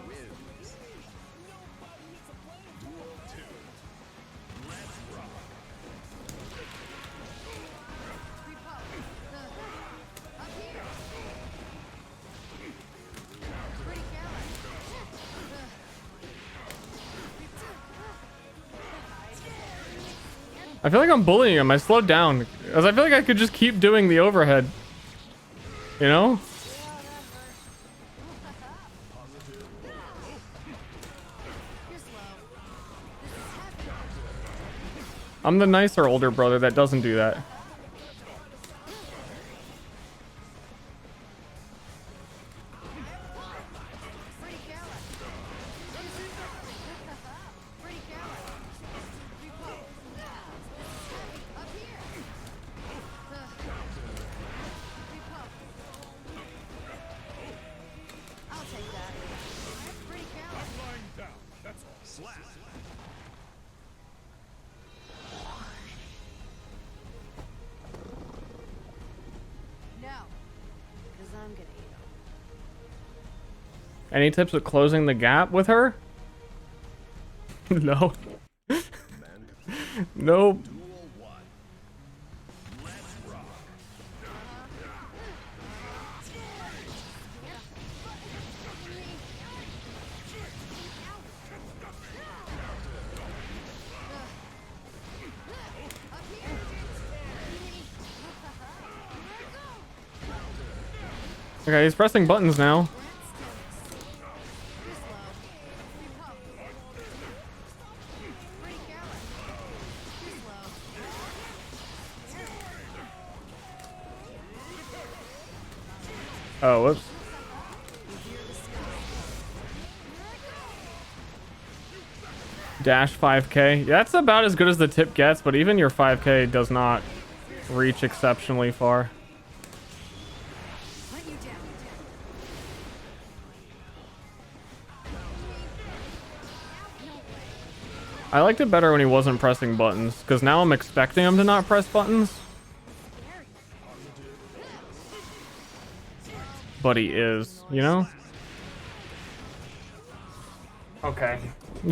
Up here. Pretty I feel like I'm bullying him. I slowed down because I feel like I could just keep doing the overhead. You know? You're slow. This is heavy. I'm the nicer older brother that doesn't do that. Pretty careless. Pretty careless. Up here. I'll take that. Pretty careless. No. Because I'm gonna eat them. Any tips with closing the gap with her? No. Nope. Duel 1. Let's rock. Okay, he's pressing buttons now. Oh, whoops. Dash 5k. Yeah, that's about as good as the tip gets, but even your 5k does not reach exceptionally far. I liked it better when he wasn't pressing buttons, because now I'm expecting him to not press buttons. But he is, you know? Okay.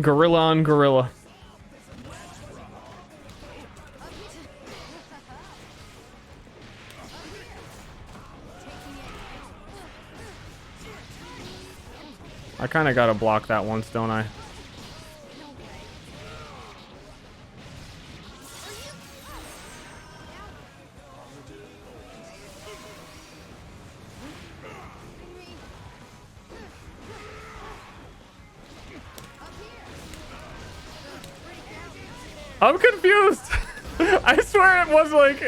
Gorilla on gorilla. I kind of got to block that once, don't I? I'm confused. I swear it was like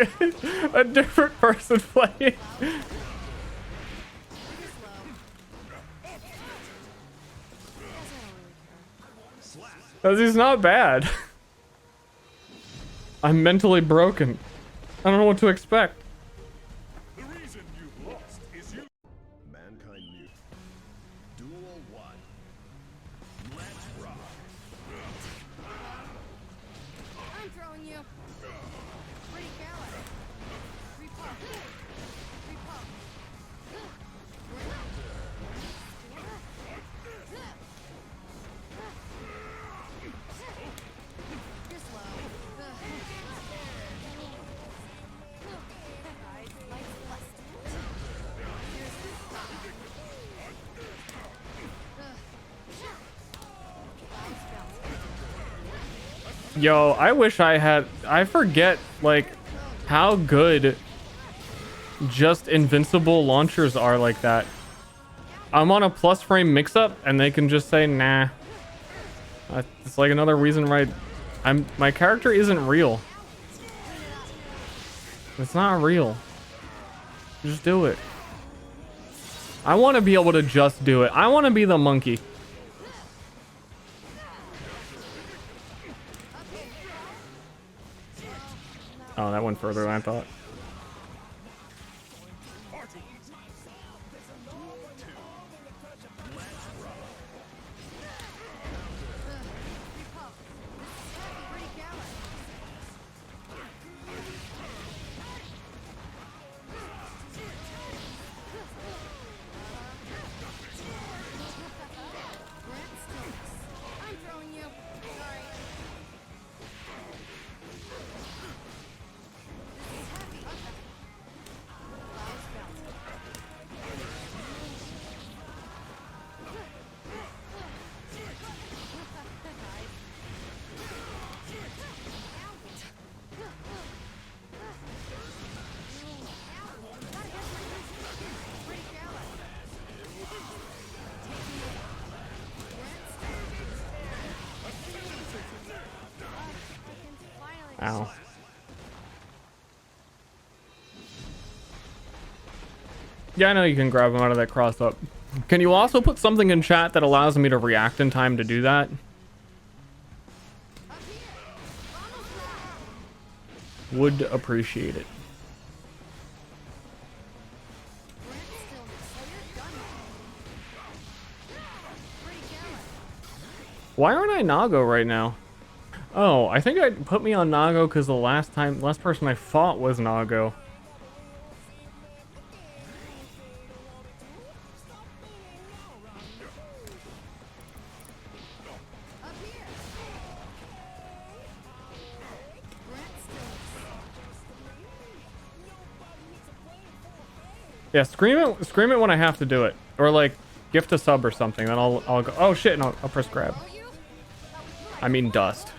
a different person playing. Because he's not bad. I'm mentally broken. I don't know what to expect. Mankind mute. Duel 1. Let's rock. I'm throwing you. Pretty careless. Repulse. Repulse. You're slow. Yo, I wish I had... I forget, like, how good just invincible launchers are like that. I'm on a plus frame mix-up, and they can just say, nah. It's like another reason why my character isn't real. It's not real. Just do it. I want to be able to just do it. I want to be the monkey. Oh, that went further than I thought. Ow. Yeah, I know you can grab them out of that cross up. Can you also put something in chat that allows me to react in time to do that? Would appreciate it. Why aren't I Nago right now? Oh, I think I put me on Nago because the last person I fought was Nago. Yeah, scream it when I have to do it, or like gift a sub or something. Then I'll go. Oh shit! And I'll press grab. I mean dust.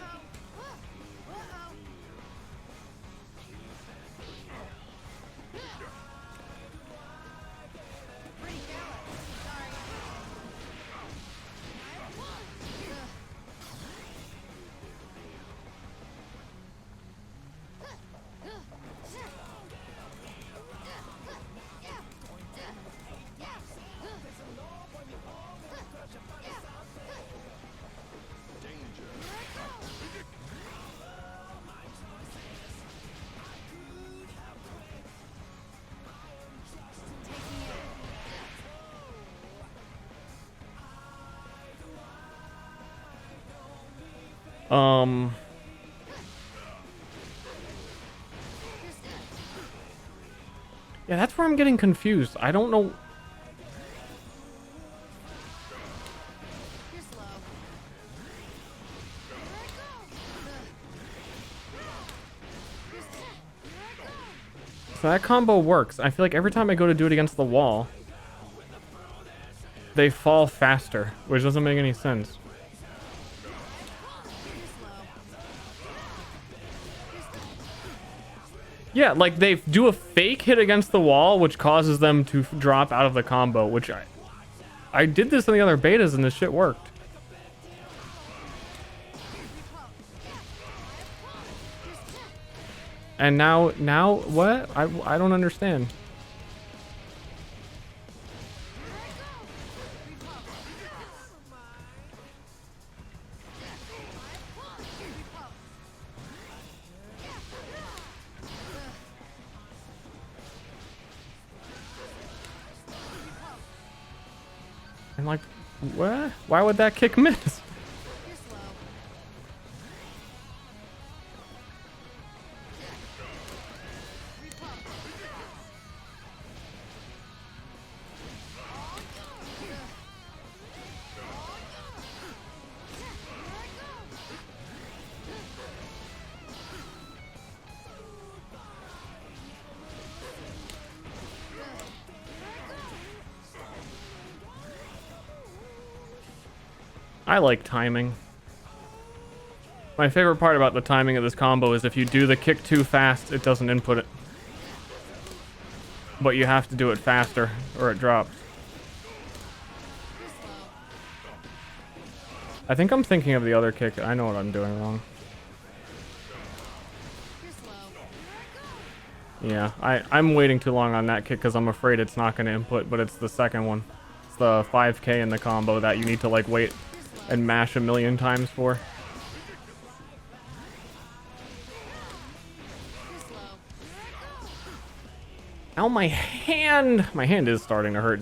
Yeah, that's where I'm getting confused. I don't know. So that combo works. I feel like every time I go to do it against the wall, they fall faster, which doesn't make any sense. Yeah, like they do a fake hit against the wall, which causes them to drop out of the combo, which I did this in the other betas and this shit worked. And now what? I don't understand. And like, what? Why would that kick miss? I like timing. My favorite part about the timing of this combo is if you do the kick too fast, it doesn't input it. But you have to do it faster or it drops. I think I'm thinking of the other kick. I know what I'm doing wrong. Yeah, I'm waiting too long on that kick because I'm afraid it's not going to input, but it's the second one. It's the 5K in the combo that you need to like wait and mash a million times for. Ow, my hand! My hand is starting to hurt.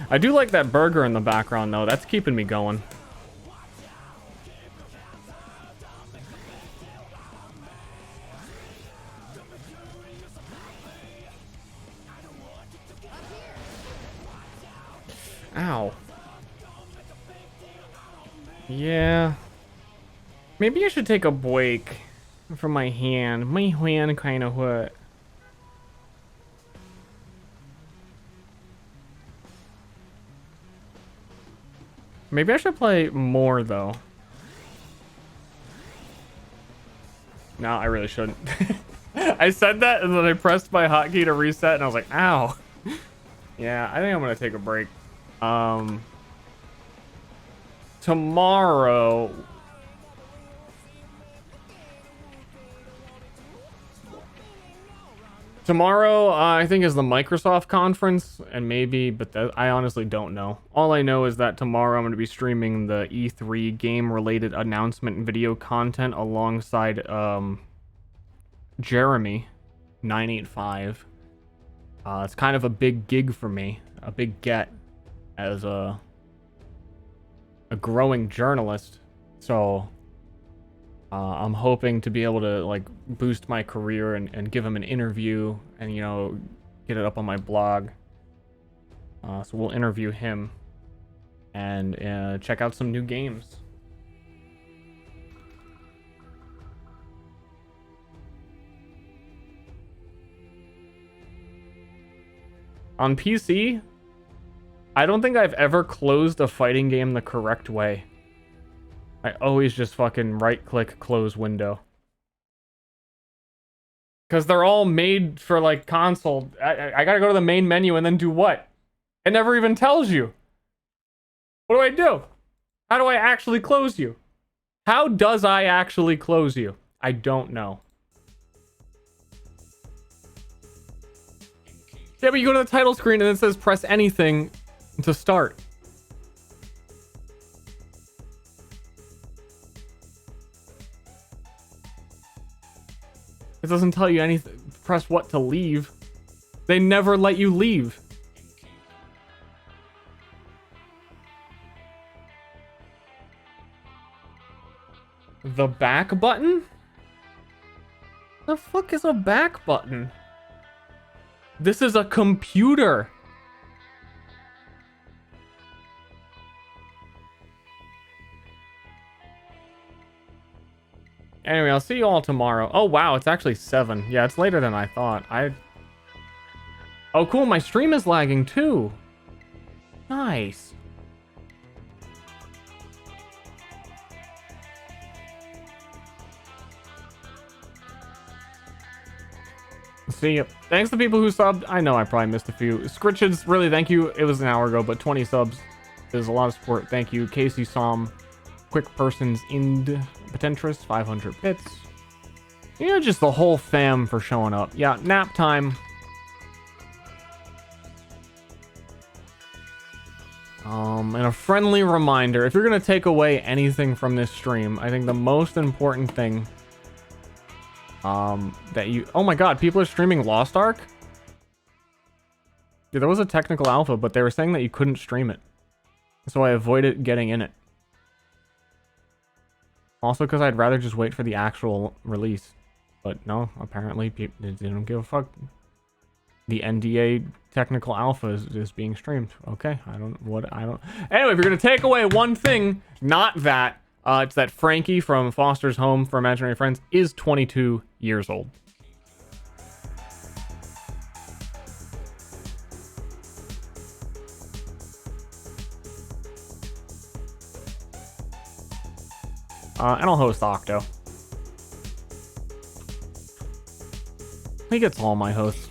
I do like that burger in the background though. That's keeping me going. Ow. Yeah. Maybe I should take a break from my hand. My hand kind of hurt. Maybe I should play more though. No, I really shouldn't. I said that and then I pressed my hotkey to reset and I was like, ow. Yeah, I think I'm gonna take a break. Tomorrow Tomorrow, I think, is the Microsoft conference, and maybe, but I honestly don't know. All I know is that tomorrow I'm going to be streaming the E3 game-related announcement and video content alongside Jeremy 985. It's kind of a big gig for me, a big get as a growing journalist. So I'm hoping to be able to like boost my career and give him an interview and, you know, get it up on my blog. So we'll interview him and check out some new games. On PC, I don't think I've ever closed a fighting game the correct way. I always just fucking right-click close window. Because they're all made for, like, console. I gotta go to the main menu and then do what? It never even tells you. What do I do? How do I actually close you? How does I actually close you? I don't know. Yeah, but you go to the title screen and it says press anything to start. It doesn't tell you anything. Press what to leave. They never let you leave. The back button? The fuck is a back button? This is a computer. Anyway, I'll see you all tomorrow. Oh, wow, it's actually 7. Yeah, it's later than I thought. Oh, cool, my stream is lagging too. Nice. See you. Thanks to people who subbed. I know I probably missed a few. Scritches, really, thank you. It was an hour ago, but 20 subs is a lot of support. Thank you. Casey Som, Quick Persons, Ind, Potentris, 500 bits. You know, just the whole fam for showing up. Yeah, nap time. And a friendly reminder, if you're going to take away anything from this stream, I think the most important thing that you... Oh my god, people are streaming Lost Ark? Yeah, there was a technical alpha, but they were saying that you couldn't stream it. So I avoided getting in it. Also because I'd rather just wait for the actual release. But no, apparently they don't give a fuck. The NDA technical alpha is being streamed. Okay, I don't... Anyway, if you're gonna take away one thing, not that... it's that Frankie from Foster's Home for Imaginary Friends is 22 years old. And I'll host Octo. He gets all my hosts.